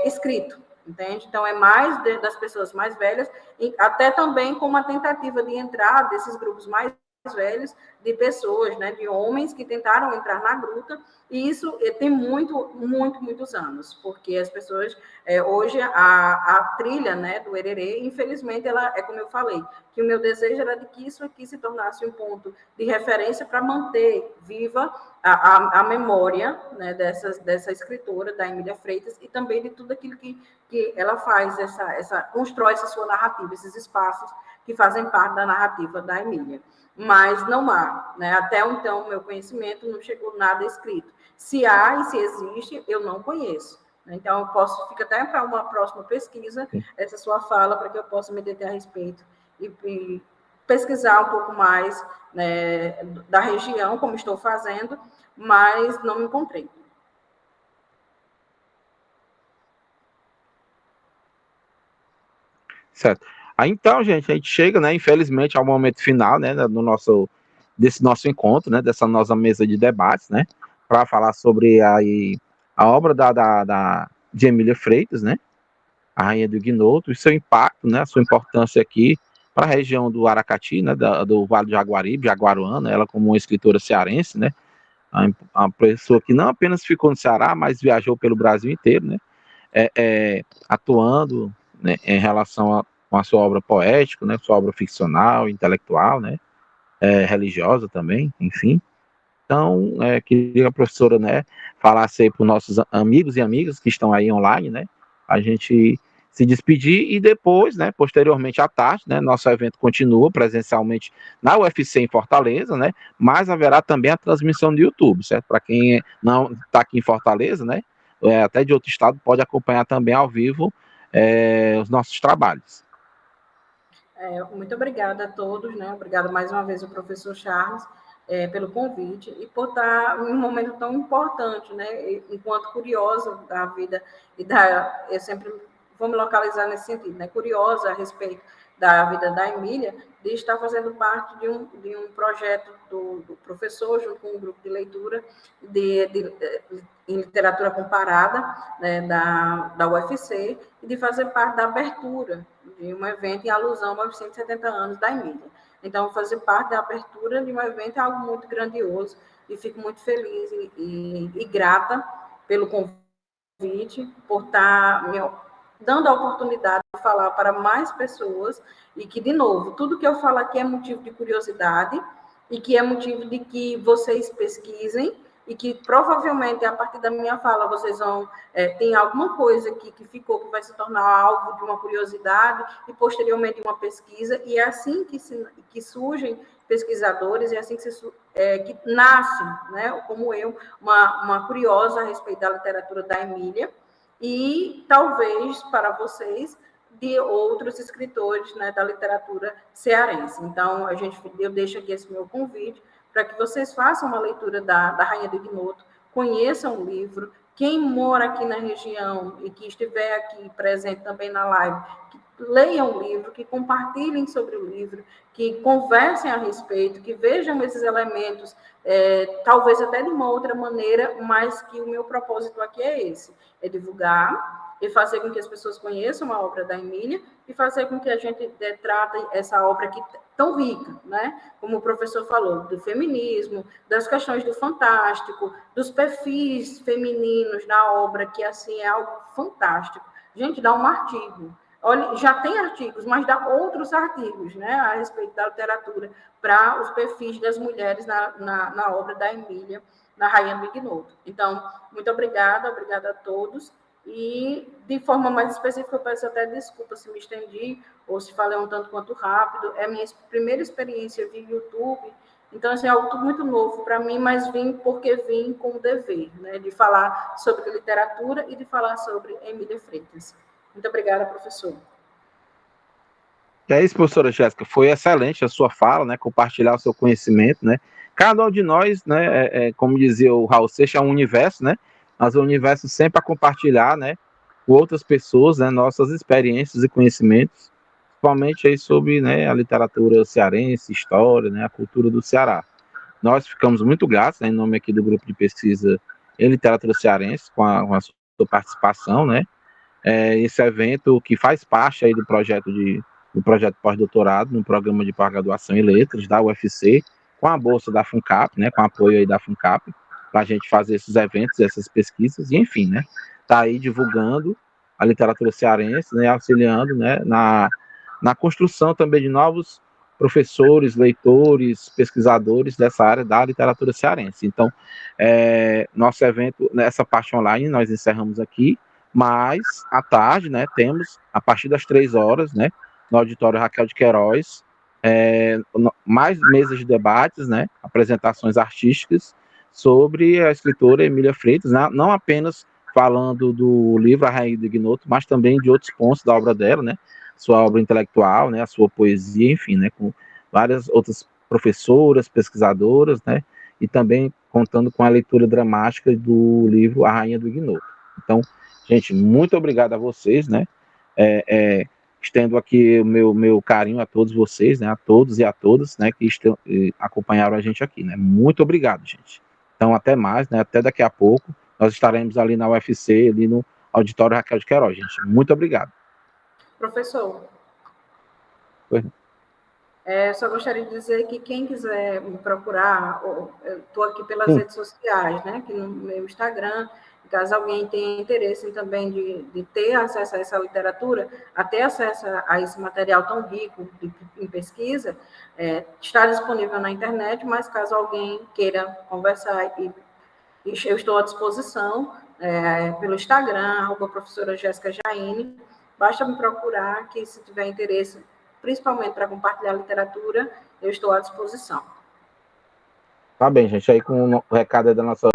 escrito. Entende? Então, é mais das pessoas mais velhas, até também com uma tentativa de entrar desses grupos mais velhos, de pessoas, né, de homens que tentaram entrar na gruta, e isso tem muitos anos, porque as pessoas, hoje, a trilha, né, do Ererê, infelizmente, ela é como eu falei, que o meu desejo era de que isso aqui se tornasse um ponto de referência para manter viva a memória, né, dessa escritora, da Emília Freitas, e também de tudo aquilo que ela faz, constrói essa sua narrativa, esses espaços que fazem parte da narrativa da Emília. Mas não há, né? Até então, meu conhecimento não chegou nada escrito. Se há e se existe, eu não conheço. Então, fica até para uma próxima pesquisa essa sua fala, para que eu possa me deter a respeito e pesquisar um pouco mais, né, da região, como estou fazendo, mas não me encontrei. Certo. Aí então, gente, a gente chega, né, infelizmente, ao momento final, né, desse nosso encontro, né, dessa nossa mesa de debates, né, para falar sobre a obra de Emília Freitas, né, a Rainha do Ignoto, e seu impacto, né, a sua importância aqui para a região do Aracati, né, do Vale do Jaguaribe, Jaguaruana, ela como uma escritora cearense, né, uma pessoa que não apenas ficou no Ceará, mas viajou pelo Brasil inteiro, né, atuando, né, em relação com a sua obra poética, né, sua obra ficcional, intelectual, né, religiosa também, enfim. Então, queria que a professora, né, falasse aí para os nossos amigos e amigas que estão aí online, né, a gente se despedir e depois, né, posteriormente à tarde, né, nosso evento continua presencialmente na UFC em Fortaleza, né, mas haverá também a transmissão no YouTube, certo? Para quem não está aqui em Fortaleza, né, até de outro estado, pode acompanhar também ao vivo os nossos trabalhos. Muito obrigada a todos, né? Obrigada mais uma vez ao professor Charles pelo convite e por estar em um momento tão importante, né? Enquanto curiosa da vida eu sempre vou me localizar nesse sentido, né? Curiosa a respeito da vida da Emília, de estar fazendo parte de um projeto do professor, junto com um grupo de leitura em literatura comparada, né, da UFC, e de fazer parte da abertura de um evento em alusão aos 170 anos da Emília. Então, fazer parte da abertura de um evento é algo muito grandioso e fico muito feliz e grata pelo convite, por estar me dando a oportunidade de falar para mais pessoas e que, de novo, tudo que eu falo aqui é motivo de curiosidade e que é motivo de que vocês pesquisem e que provavelmente, a partir da minha fala, vocês vão ter alguma coisa que ficou, que vai se tornar algo de uma curiosidade e, posteriormente, uma pesquisa, e é assim que surgem pesquisadores, é assim que nasce, né, como eu, uma curiosa a respeito da literatura da Emília, e talvez, para vocês, de outros escritores, né, da literatura cearense. Então, eu deixo aqui esse meu convite para que vocês façam uma leitura da Rainha do Ignoto, conheçam o livro. Quem mora aqui na região e que estiver aqui presente também na live, que leiam o livro, que compartilhem sobre o livro, que conversem a respeito, que vejam esses elementos, talvez até de uma outra maneira, mas que o meu propósito aqui é esse, é divulgar e fazer com que as pessoas conheçam a obra da Emília e fazer com que a gente trate essa obra aqui tão rica, né? Como o professor falou, do feminismo, das questões do fantástico, dos perfis femininos na obra, que assim é algo fantástico. Gente, dá um artigo. Olha, já tem artigos, mas dá outros artigos, né, a respeito da literatura, para os perfis das mulheres na obra da Emília, na Rainha do Ignoto. Então, muito obrigada a todos. E, de forma mais específica, eu peço até desculpa se me estendi ou se falei um tanto quanto rápido. É a minha primeira experiência via YouTube, então, assim, é algo muito novo para mim, mas vim porque vim com o dever, né, de falar sobre literatura e de falar sobre Emília Freitas. Muito obrigada, professor. É isso, professora Jéssica. Foi excelente a sua fala, né? Compartilhar o seu conhecimento, né? Cada um de nós, né? Como dizia o Raul Seixas, é um universo, né? Mas o universo sempre a compartilhar, né? Com outras pessoas, né? Nossas experiências e conhecimentos, principalmente aí sobre, né? A literatura cearense, história, né? A cultura do Ceará. Nós ficamos muito gratos, né, em nome aqui do grupo de pesquisa em literatura cearense, com a sua participação, né? Esse evento que faz parte aí do projeto pós-doutorado, no programa de pós-graduação em letras da UFC, com a bolsa da FUNCAP, né, com apoio aí da FUNCAP, para a gente fazer esses eventos, essas pesquisas, e enfim, né, tá aí divulgando a literatura cearense, né, auxiliando, né, na construção também de novos professores, leitores, pesquisadores dessa área da literatura cearense. Então, nosso evento, nessa parte online, nós encerramos aqui, mas à tarde, né, temos, a partir das 3 horas, né, no auditório Raquel de Queiroz, mais mesas de debates, né, apresentações artísticas sobre a escritora Emília Freitas, né, não apenas falando do livro A Rainha do Ignoto, mas também de outros pontos da obra dela, né, sua obra intelectual, né, a sua poesia, enfim, né, com várias outras professoras, pesquisadoras, né, e também contando com a leitura dramática do livro A Rainha do Ignoto. Então, gente, muito obrigado a vocês, né? Estendo aqui o meu carinho a todos vocês, né? A todos e a todas, né? Que acompanharam a gente aqui, né? Muito obrigado, gente. Então, até mais, né? Até daqui a pouco. Nós estaremos ali na UFC, ali no auditório Raquel de Queiroz, gente. Muito obrigado. Professor. Oi. Só gostaria de dizer que quem quiser me procurar, eu estou aqui pelas redes sociais, né? Aqui no meu Instagram, caso alguém tenha interesse também de ter acesso a essa literatura, a ter acesso a esse material tão rico em pesquisa, está disponível na internet, mas caso alguém queira conversar, eu estou à disposição pelo Instagram, @professora Jéssica Jaine, basta me procurar, que se tiver interesse, principalmente para compartilhar literatura, eu estou à disposição. Tá bem, gente, aí com o recado da nossa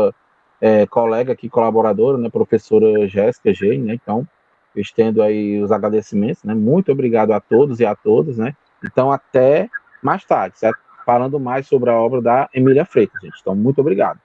colega aqui, colaboradora, né, professora Jéssica G, né, então, eu estendo aí os agradecimentos, né, muito obrigado a todos e a todas, né, então até mais tarde, certo? Falando mais sobre a obra da Emília Freitas, gente, então muito obrigado.